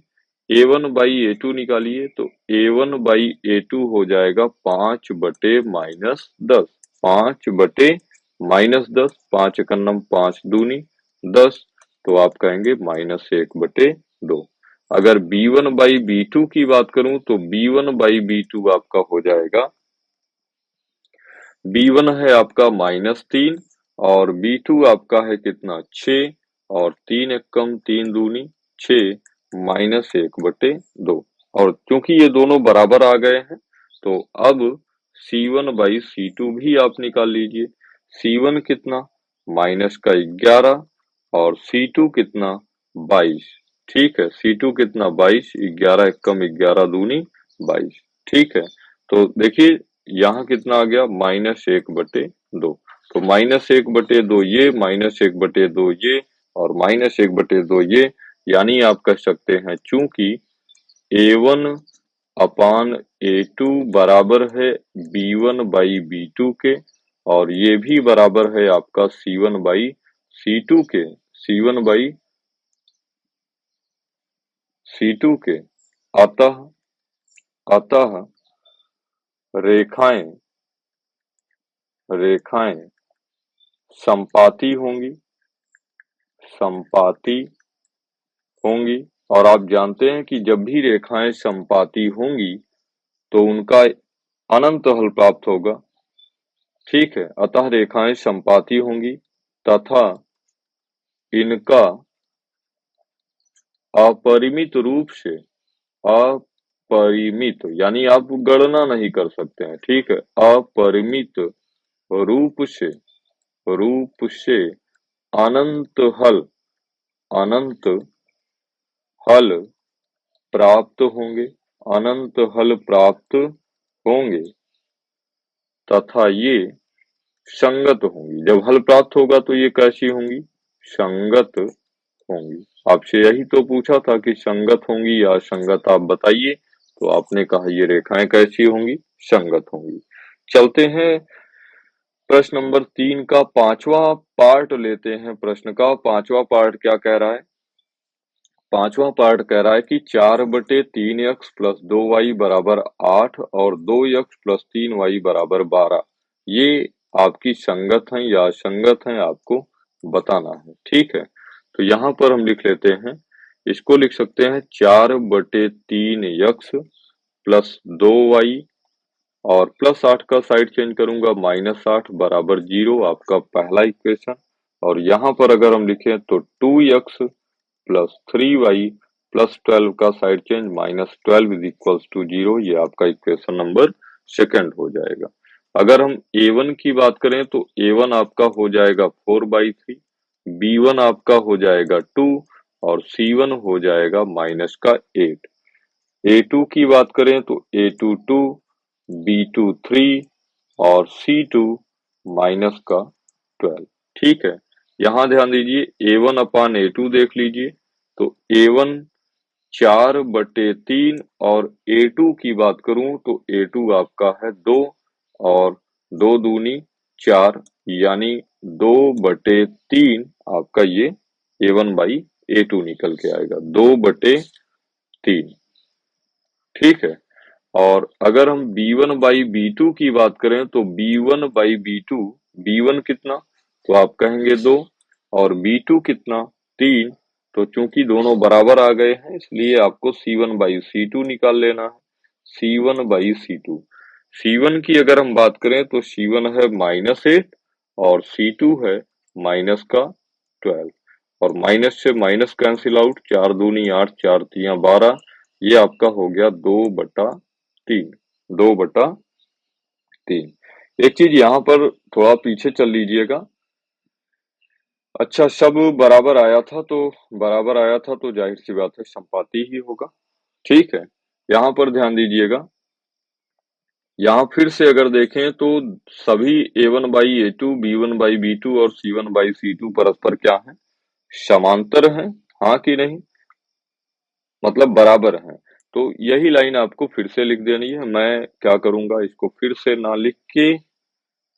Speaker 1: a1/a2 निकालिए। तो a1/a2 हो जाएगा 5/-10, 5/-10, 5 एकन्नम 5 दूनी 10। तो आप कहेंगे -1/2। अगर b1/b2 की बात करूं तो b1/b2 आपका हो जाएगा B1 है आपका -3 और B2 आपका है कितना 6 और 3 एकम 3 दूनी 6 -1/2 और क्योंकि ये दोनों बराबर आ गए हैं तो अब C1/C2 भी आप निकाल लीजिए। C1 कितना -11 और C2 कितना 22। ठीक है, C2 कितना 22, 11 एकम 11 दूनी 22। ठीक है, तो देखिए यहाँ कितना आ गया -1/2। तो -1/2 ये -1/2 ये और -1/2 ये, यानी आप कह सकते हैं चूंकि A1 अपान A2 बराबर है B1/B2 के और ये भी बराबर है आपका C1/C2 के, C1/C2 के। अतः अतः रेखाएं रेखाएं संपाती होंगी, संपाती होंगी और आप जानते हैं कि जब भी रेखाएं संपाती होंगी तो उनका अनंत हल प्राप्त होगा। ठीक है, अतः रेखाएं संपाती होंगी तथा इनका अपरिमित रूप से अपरिमित यानी आप गणना नहीं कर सकते हैं। ठीक है, अपरिमित रूप से अनंत हल अनंत हल प्राप्त होंगे, अनंत हल प्राप्त होंगे तथा ये संगत होंगी। जब हल प्राप्त होगा तो ये कैसी होंगी? संगत होंगी। आपसे यही तो पूछा था कि संगत होंगी या असंगत, आप बताइए। तो आपने कहा ये रेखाएं कैसी होंगी? संगत होंगी। चलते हैं प्रश्न नंबर 3 का 5वां पार्ट लेते हैं। प्रश्न का 5वां पार्ट क्या कह रहा है? 5वां पार्ट कह रहा है कि 4/3x प्लस 2y बराबर 8 और 2x प्लस 3y बराबर 12 ये आपकी संगत है या असंगत है, आपको बताना है। ठीक है, तो यहाँ पर हम लिख लेते हैं, इसको लिख सकते हैं 4/3x प्लस 2y और प्लस 8 का साइड चेंज करूंगा -8 बराबर 0, आपका पहला इक्वेशन। और यहाँ पर अगर हम लिखें तो 2x प्लस 3y प्लस 12 का side change -12 is equals to 0, ये आपका इक्वेशन नंबर सेकंड हो जाएगा। अगर हम A1 की बात करें तो A1 आपका हो जाएगा 4/3, B1 आपका हो जाएगा 2 और C1 हो जाएगा -8। A2 की बात करें तो A2 2, B2 3 और C2 -12। ठीक है, यहाँ ध्यान दीजिए A1 अपान A2 देख लीजिए तो A1 4/3 और A2 की बात करूं तो A2 आपका है 2 और 2 दूनी 4 यानी 2/3 आपका ये A1/A2 निकल के आएगा 2/3। ठीक है, और अगर हम B1/B2 की बात करें तो B1/B2, B1 कितना तो आप कहेंगे 2 और B2 कितना 3। तो चूंकि दोनों बराबर आ गए हैं इसलिए आपको C1/C2 निकाल लेना है। C1/C2, C1 की अगर हम बात करें तो C1 है -8 और C2 है -12 और माइनस से माइनस कैंसिल आउट, 4 दूनी 8, 4 तिया 12, ये आपका हो गया 2/3, 2/3। एक चीज यहाँ पर थोड़ा पीछे चल लीजिएगा। अच्छा, सब बराबर आया था तो जाहिर सी बात है संपाती ही होगा। ठीक है, यहाँ पर ध्यान दीजिएगा, यहाँ फिर से अगर देखें तो सभी A1/A2, B1/B2 और C1/C2 परस्पर क्या है? समांतर हैं, हाँ कि नहीं? मतलब बराबर हैं। तो यही लाइन आपको फिर से लिख देनी है। मैं क्या करूंगा, इसको फिर से ना लिख के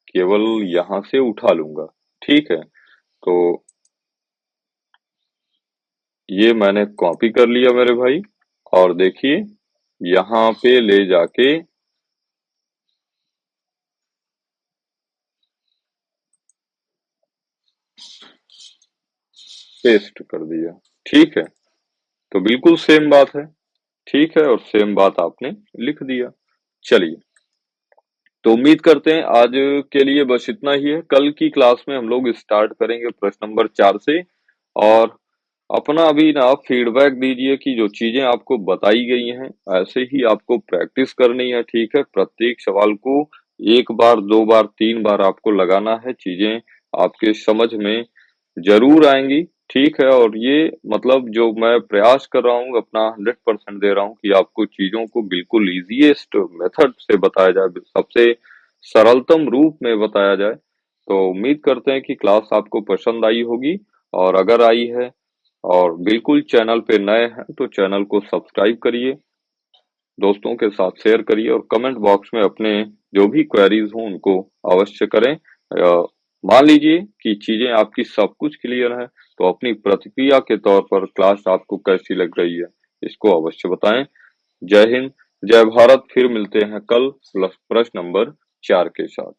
Speaker 1: केवल यहां से उठा लूंगा। ठीक है, तो ये मैंने कॉपी कर लिया मेरे भाई और देखिए यहाँ पे ले जाके पेस्ट कर दिया। ठीक है, तो बिल्कुल सेम बात है। ठीक है, और सेम बात आपने लिख दिया। चलिए तो उम्मीद करते हैं आज के लिए बस इतना ही है। कल की क्लास में हम लोग स्टार्ट करेंगे प्रश्न नंबर 4 से। और अपना अभी ना फीडबैक दीजिए कि जो चीजें आपको बताई गई हैं ऐसे ही आपको प्रैक्टिस करनी है, ठीक है। प्रत्येक सवाल को 1 बार 2 बार 3 बार आपको लगाना है, चीजें आपके समझ में जरूर आएंगी, ठीक है। और ये मतलब जो मैं प्रयास कर रहा हूँ अपना 100% दे रहा हूँ कि आपको चीजों को बिल्कुल इजीएस्ट मेथड से बताया जाए, सबसे सरलतम रूप में बताया जाए। तो उम्मीद करते हैं कि क्लास आपको पसंद आई होगी। और अगर आई है और बिल्कुल चैनल पे नए हैं तो चैनल को सब्सक्राइब करिए, दोस्तों के साथ शेयर करिए और कमेंट बॉक्स में अपने जो भी क्वेरीज हों उनको अवश्य करें। मान लीजिए कि चीजें आपकी सब कुछ क्लियर है तो अपनी प्रतिक्रिया के तौर पर क्लास आपको कैसी लग रही है इसको अवश्य बताएं। जय हिंद, जय भारत। फिर मिलते हैं कल प्रश्न नंबर 4 के साथ।